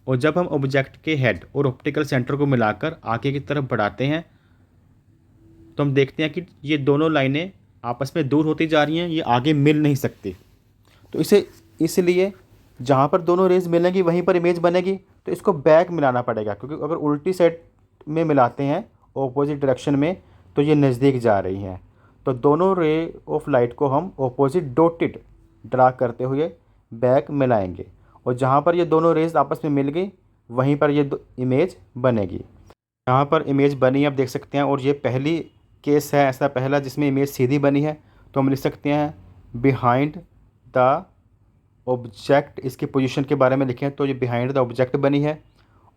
और जब हम ऑब्जेक्ट के हेड और ऑप्टिकल सेंटर को मिलाकर आगे की तरफ बढ़ाते हैं तो हम देखते हैं कि ये दोनों लाइनें आपस में दूर होती जा रही हैं, ये आगे मिल नहीं सकती। तो इसलिए जहाँ पर दोनों रेज मिलेंगी वहीं पर इमेज बनेगी, तो इसको बैक मिलाना पड़ेगा, क्योंकि अगर उल्टी साइड में मिलाते हैं ऑपोजिट डायरेक्शन में तो ये नज़दीक जा रही हैं। तो दोनों रे ऑफ लाइट को हम ऑपोजिट डॉटेड ड्रा करते हुए बैक मिलाएंगे, और जहाँ पर ये दोनों रेज आपस में मिल गई वहीं पर ये इमेज बनेगी। यहाँ पर इमेज बनी आप देख सकते हैं, और ये पहली केस है ऐसा पहला जिसमें इमेज सीधी बनी है। तो हम लिख सकते हैं बिहाइंड द ऑब्जेक्ट, इसकी पोजीशन के बारे में लिखें तो ये बिहाइंड द ऑब्जेक्ट बनी है,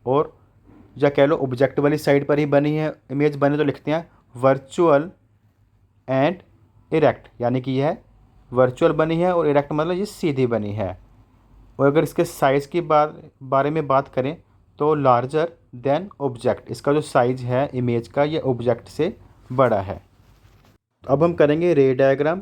और या कह लो ऑब्जेक्ट वाली साइड पर ही बनी है इमेज बनी, तो लिखते हैं वर्चुअल एंड इरेक्ट, यानी कि यह वर्चुअल बनी है और इरेक्ट मतलब ये सीधी बनी है। और अगर इसके साइज़ की बारे में बात करें तो लार्जर देन ऑब्जेक्ट, इसका जो साइज़ है इमेज का ये ऑब्जेक्ट से बड़ा है। अब हम करेंगे रे diagram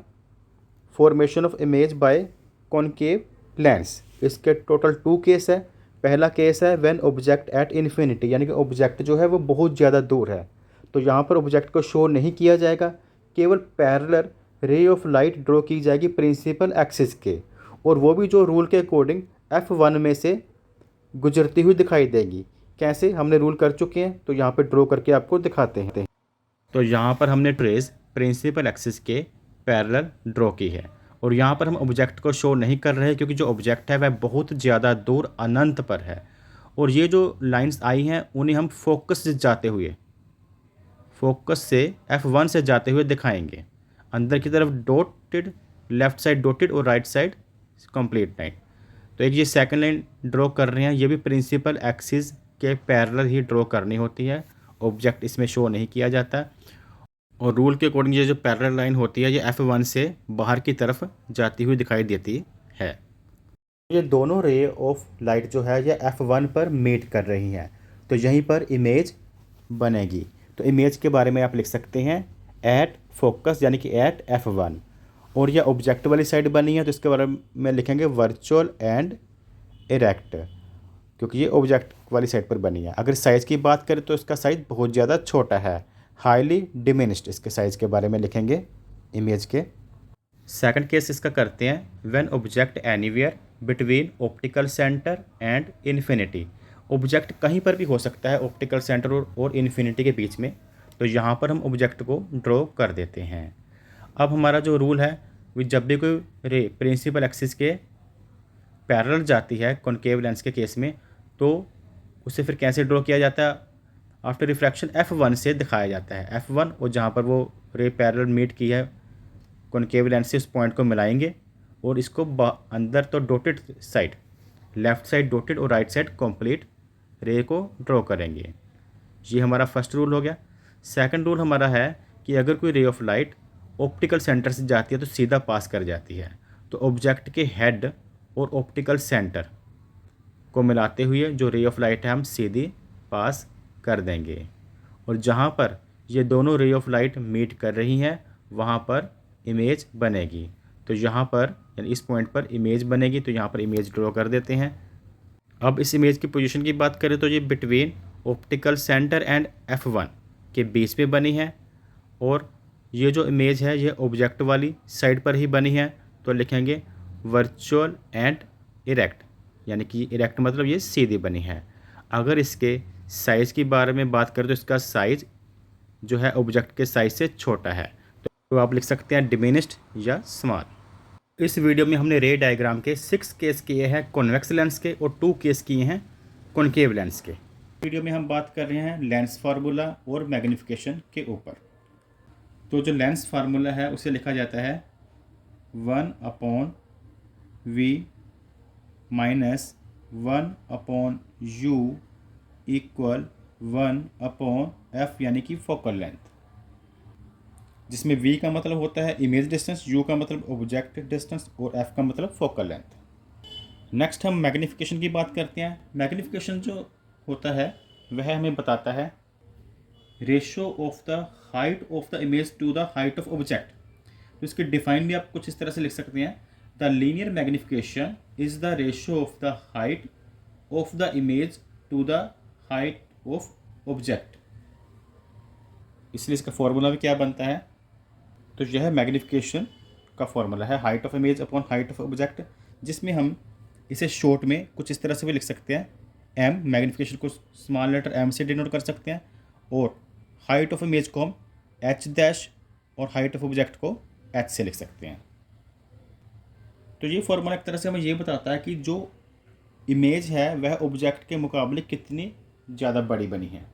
formation of image by concave lens. इसके टोटल 2 केस है। पहला केस है व्हेन ऑब्जेक्ट एट इन्फिनिटी, यानी कि ऑब्जेक्ट जो है वो बहुत ज़्यादा दूर है, तो यहाँ पर ऑब्जेक्ट को शो नहीं किया जाएगा, केवल पैरेलल रे ऑफ लाइट ड्रॉ की जाएगी प्रिंसिपल एक्सिस के, और वो भी जो रूल के अकॉर्डिंग F1 में से गुजरती हुई दिखाई देगी। कैसे, हमने रूल कर चुके हैं, तो यहाँ पे ड्रॉ करके आपको दिखाते हैं। तो यहाँ पर हमने ट्रेस प्रिंसिपल एक्सिस के पैरेलल ड्रॉ की है, और यहाँ पर हम ऑब्जेक्ट को शो नहीं कर रहे क्योंकि जो ऑब्जेक्ट है वह बहुत ज़्यादा दूर अनंत पर है, और ये जो लाइंस आई हैं उन्हें हम फोकस से F1 से जाते हुए दिखाएंगे। अंदर की तरफ डॉटेड, लेफ़्ट साइड डॉटेड और राइट साइड कंप्लीट लाइन। तो एक ये सेकंड लाइन ड्रॉ कर रहे हैं, ये भी प्रिंसिपल एक्सिस के पैरेलल ही ड्रॉ करनी होती है, ऑब्जेक्ट इसमें शो नहीं किया जाता। और रूल के अकॉर्डिंग ये जो पैरेलल लाइन होती है ये F1 से बाहर की तरफ जाती हुई दिखाई देती है। ये दोनों रे ऑफ लाइट जो है ये F1 पर मीट कर रही हैं, तो यहीं पर इमेज बनेगी। तो इमेज के बारे में आप लिख सकते हैं एट फोकस, यानी कि एट F1, और यह ऑब्जेक्ट वाली साइड बनी है तो इसके बारे में लिखेंगे वर्चुअल एंड इरेक्ट, क्योंकि ये ऑब्जेक्ट वाली साइड पर बनी है। अगर साइज़ की बात करें तो इसका साइज़ बहुत ज़्यादा छोटा है, हाईली डिमिनिश्ड इसके साइज़ के बारे में लिखेंगे इमेज के। सेकंड केस इसका करते हैं when object anywhere between optical centre and infinity. Object कहीं पर भी हो सकता है ऑप्टिकल सेंटर और इन्फिनिटी के बीच में, तो यहाँ पर हम ऑब्जेक्ट को ड्रॉ कर देते हैं। अब हमारा जो रूल है वो जब भी कोई रे प्रिंसिपल एक्सिस के पैरेलल जाती है कॉनकेव लेंस के केस में, तो उसे फिर कैसे ड्रॉ किया जाता है, आफ्टर रिफ्रैक्शन F1 से दिखाया जाता है। F1, और जहाँ पर वो रे पैरेलल मीट की है कॉनकेव लेंस से उस पॉइंट को मिलाएंगे, और इसको अंदर तो dotted side, left side dotted और राइट साइड कंप्लीट रे को ड्रॉ करेंगे। ये हमारा फर्स्ट रूल हो गया। सेकंड रूल हमारा है कि अगर कोई ray of light optical centre से जाती है तो सीधा पास कर जाती है, तो ऑब्जेक्ट के हेड और ऑप्टिकल सेंटर को मिलाते हुए जो रे ऑफ लाइट है हम सीधी पास कर देंगे, और जहाँ पर ये दोनों रे ऑफ लाइट मीट कर रही हैं वहाँ पर इमेज बनेगी। तो यहाँ पर यानी इस पॉइंट पर इमेज बनेगी, तो यहाँ पर इमेज ड्रॉ कर देते हैं। अब इस इमेज की पोजीशन की बात करें तो ये between optical centre and F1, के बीच में बनी है और ये जो इमेज है ये ऑब्जेक्ट वाली साइड पर ही बनी है, तो लिखेंगे वर्चुअल एंड इरेक्ट, यानी कि इरेक्ट मतलब ये सीधी बनी है। अगर इसके साइज़ की बारे में बात करें तो इसका साइज़ जो है ऑब्जेक्ट के साइज़ से छोटा है, तो आप लिख सकते हैं डिमिनिश्ड या स्मॉल। इस वीडियो में हमने रे डायग्राम के 6 केस किए हैं कॉन्वेक्स लेंस के और 2 केस किए हैं कॉनकेव लेंस के। वीडियो में हम बात कर रहे हैं लेंस फार्मूला और मैग्नीफिकेशन के ऊपर। तो जो लेंस फार्मूला है उसे लिखा जाता है 1/v minus 1/u equal 1/f, यानी कि फोकल लेंथ, जिसमें v का मतलब होता है इमेज डिस्टेंस, u का मतलब ऑब्जेक्ट डिस्टेंस और f का मतलब फोकल लेंथ। नेक्स्ट हम मैग्नीफिकेशन की बात करते हैं। मैग्नीफिकेशन जो होता है वह हमें बताता है ratio of the height of the image to the height of object. तो इसकी डिफाइन भी आप कुछ इस तरह से लिख सकते हैं, the linear magnification is the ratio of the height of the image to the height of object. इसलिए इसका फॉर्मूला भी क्या बनता है, तो यह मैग्नीफिकेशन का फॉर्मूला है height of image upon height of object, जिसमें हम इसे शॉर्ट में कुछ इस तरह से भी लिख सकते हैं, m मैग्नीफिकेशन को स्मॉल लेटर m से डिनोट कर सकते हैं और हाइट ऑफ इमेज को हम h डैश और हाइट ऑफ ऑब्जेक्ट को h से लिख सकते हैं। तो ये फॉर्मूला एक तरह से हमें ये बताता है कि जो इमेज है वह ऑब्जेक्ट के मुकाबले कितनी ज़्यादा बड़ी बनी है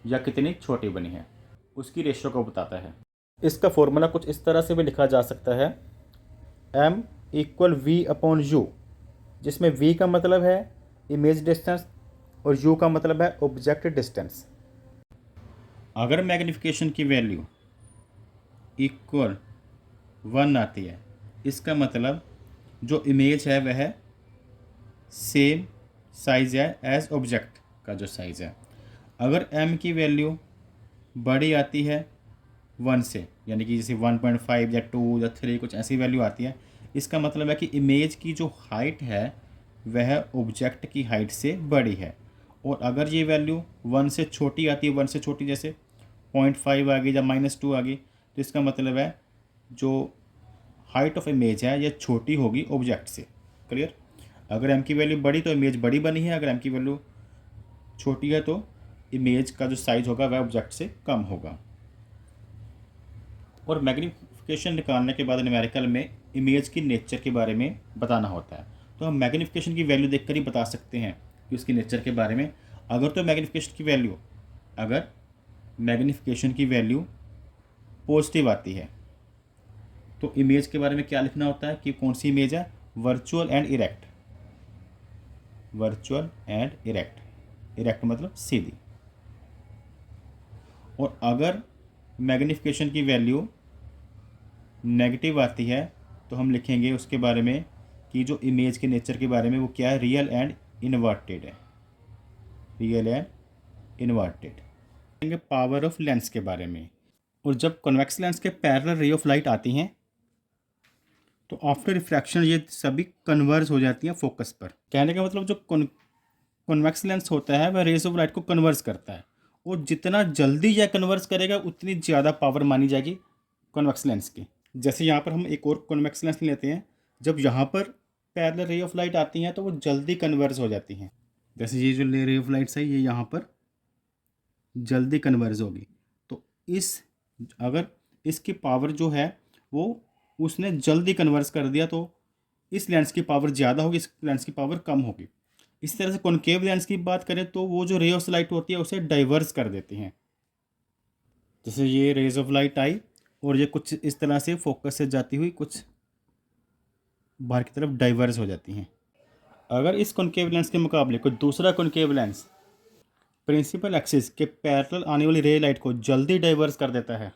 या कितनी छोटी बनी है, उसकी रेशियो को बताता है। इसका फॉर्मूला कुछ इस तरह से भी लिखा जा सकता है m इक्वल v/u, जिसमें v का मतलब है इमेज डिस्टेंस और u का मतलब है ऑब्जेक्ट डिस्टेंस। अगर मैग्नीफिकेशन की वैल्यू इक्वल 1 आती है, इसका मतलब जो इमेज है वह सेम साइज़ है एज ऑब्जेक्ट का जो साइज़ है। अगर m की वैल्यू बड़ी आती है 1 से, यानी कि जैसे 1.5 या 2 या 3 कुछ ऐसी वैल्यू आती है, इसका मतलब है कि इमेज की जो हाइट है वह ऑब्जेक्ट की हाइट से बड़ी है। और अगर ये वैल्यू 1 से छोटी आती है, 1 से छोटी जैसे 0.5 आ गई या -2 आ गई, तो इसका मतलब है जो हाइट ऑफ इमेज है ये छोटी होगी ऑब्जेक्ट से। क्लियर? अगर m की वैल्यू बड़ी तो इमेज बड़ी बनी है, अगर m की वैल्यू छोटी है तो इमेज का जो साइज होगा वह ऑब्जेक्ट से कम होगा। और मैग्नीफिकेशन निकालने के बाद न्यूमेरिकल में इमेज की नेचर के बारे में बताना होता है, तो हम मैग्नीफिकेशन की वैल्यू देखकर ही बता सकते हैं कि उसकी नेचर के बारे में। अगर मैग्नीफिकेशन की वैल्यू पॉजिटिव आती है तो इमेज के बारे में क्या लिखना होता है कि कौन सी इमेज है, virtual and erect. Virtual and erect, erect मतलब सीधी। और अगर मैग्नीफिकेशन की वैल्यू नेगेटिव आती है तो हम लिखेंगे उसके बारे में कि जो इमेज के नेचर के बारे में वो क्या है, रियल एंड इन्वर्टेड है। Real and inverted. Power of lens के बारे में, और जब कॉन्वेक्स लेंस के पैरेलल रे ऑफ लाइट आती हैं तो आफ्टर रिफ्रैक्शन ये सभी कन्वर्ज हो जाती हैं फोकस पर। कहने का मतलब जो कॉन्वेक्स लेंस होता है वह रेज ऑफ लाइट को कन्वर्ज करता है, और जितना जल्दी यह कन्वर्ज करेगा उतनी ज़्यादा पावर मानी जाएगी कॉन्वेक्स लेंस की। जैसे यहाँ पर हम एक और कॉन्वेक्स लेंस लेते हैं, जब यहाँ पर पैरेलल रे ऑफ लाइट आती हैं तो वो जल्दी कन्वर्ज हो जाती हैं। जैसे ये जो रे ऑफ लाइट्स है ये यहाँ पर जल्दी कन्वर्ज होगी, तो अगर इसकी पावर जो है वो उसने जल्दी कन्वर्ज कर दिया तो इस लेंस की पावर ज़्यादा होगी, इस लेंस की पावर कम होगी। इस तरह से कॉनकेव लेंस की बात करें तो वो जो रे ऑफ लाइट होती है उसे डाइवर्स कर देती हैं। जैसे ये रेज ऑफ लाइट आई और ये कुछ इस तरह से फोकस से जाती हुई कुछ बाहर की तरफ डाइवर्स हो जाती हैं। अगर इस कॉनकेव लेंस के मुकाबले कोई दूसरा कॉनकेव लेंस प्रिंसिपल एक्सिस के पैरेलल आने वाली रे लाइट को जल्दी डाइवर्स कर देता है,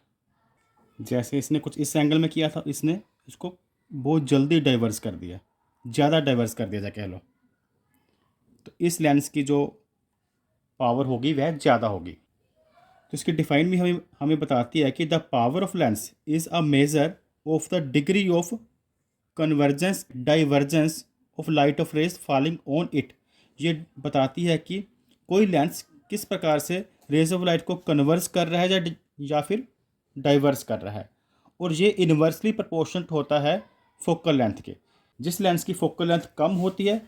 जैसे इसने कुछ इस एंगल में किया था, इसने इसको बहुत जल्दी डाइवर्स कर दिया, ज़्यादा डाइवर्स कर दिया जाए कह लो, तो इस लेंस की जो पावर होगी वह ज़्यादा होगी। तो इसकी डिफाइन भी हमें बताती है कि the power of lens is a measure of the degree of convergence divergence of light of rays falling on it. ये बताती है कि कोई लेंस किस प्रकार से रेज ऑफ लाइट को कन्वर्स कर रहा है या फिर डाइवर्स कर रहा है, और ये इन्वर्सली प्रोपोर्शनट होता है फोकल लेंथ के। जिस लेंस की फोकल लेंथ कम होती है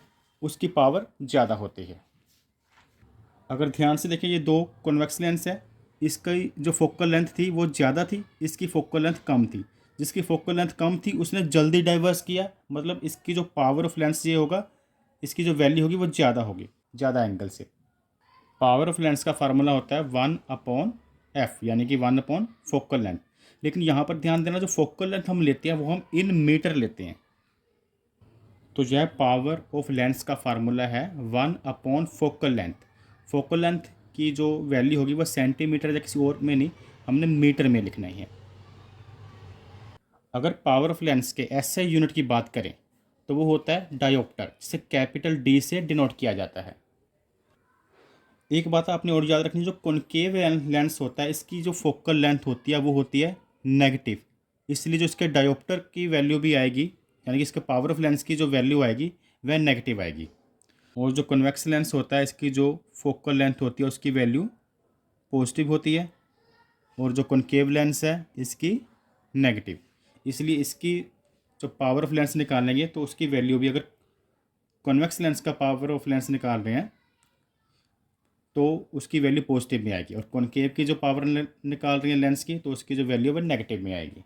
उसकी पावर ज़्यादा होती है। अगर ध्यान से देखें, ये दो कॉन्वेक्स लेंस है, इसकी जो फोकल लेंथ थी वो ज़्यादा थी, इसकी फोकल लेंथ कम थी। जिसकी फोकल लेंथ कम थी उसने जल्दी डाइवर्स किया, मतलब इसकी जो पावर ऑफ लेंस ये होगा, इसकी जो वैल्यू होगी वो ज़्यादा होगी, ज़्यादा एंगल से। पावर ऑफ लेंस का फार्मूला होता है 1/f, यानी कि 1 फोकल लेंथ। लेकिन यहाँ पर ध्यान देना, जो फोकल लेंथ हम लेते हैं वो हम इन मीटर लेते हैं। तो यह पावर ऑफ लेंस का फार्मूला है 1/फोकल लेंथ। फोकल लेंथ की जो वैल्यू होगी वह सेंटीमीटर या किसी और में नहीं, हमने मीटर में लिखना ही है। अगर पावर ऑफ लेंस के एसआई यूनिट की बात करें तो वो होता है डायोप्टर, जिसे कैपिटल डी से डिनोट किया जाता है। एक बात आपने और याद रखनी, जो कॉनकेव लेंस होता है इसकी जो फोकल लेंथ होती है वो होती है नेगेटिव, इसलिए जो इसके डायोप्टर की वैल्यू भी आएगी, यानी कि इसके पावर ऑफ लेंस की जो वैल्यू आएगी वह नेगेटिव आएगी। और जो कन्वेक्स लेंस होता है इसकी जो फोकल लेंथ होती है उसकी वैल्यू पॉजिटिव होती है, और जो कॉनकेव लेंस है इसकी नेगेटिव। इसलिए इसकी जो पावर ऑफ लेंस निकालेंगे तो उसकी वैल्यू भी, अगर कॉन्वेक्स लेंस का पावर ऑफ लेंस निकाल रहे हैं तो उसकी वैल्यू पॉजिटिव में आएगी, और कॉनकेव की जो पावर निकाल रही है लेंस की तो उसकी जो वैल्यू है नेगेटिव में आएगी।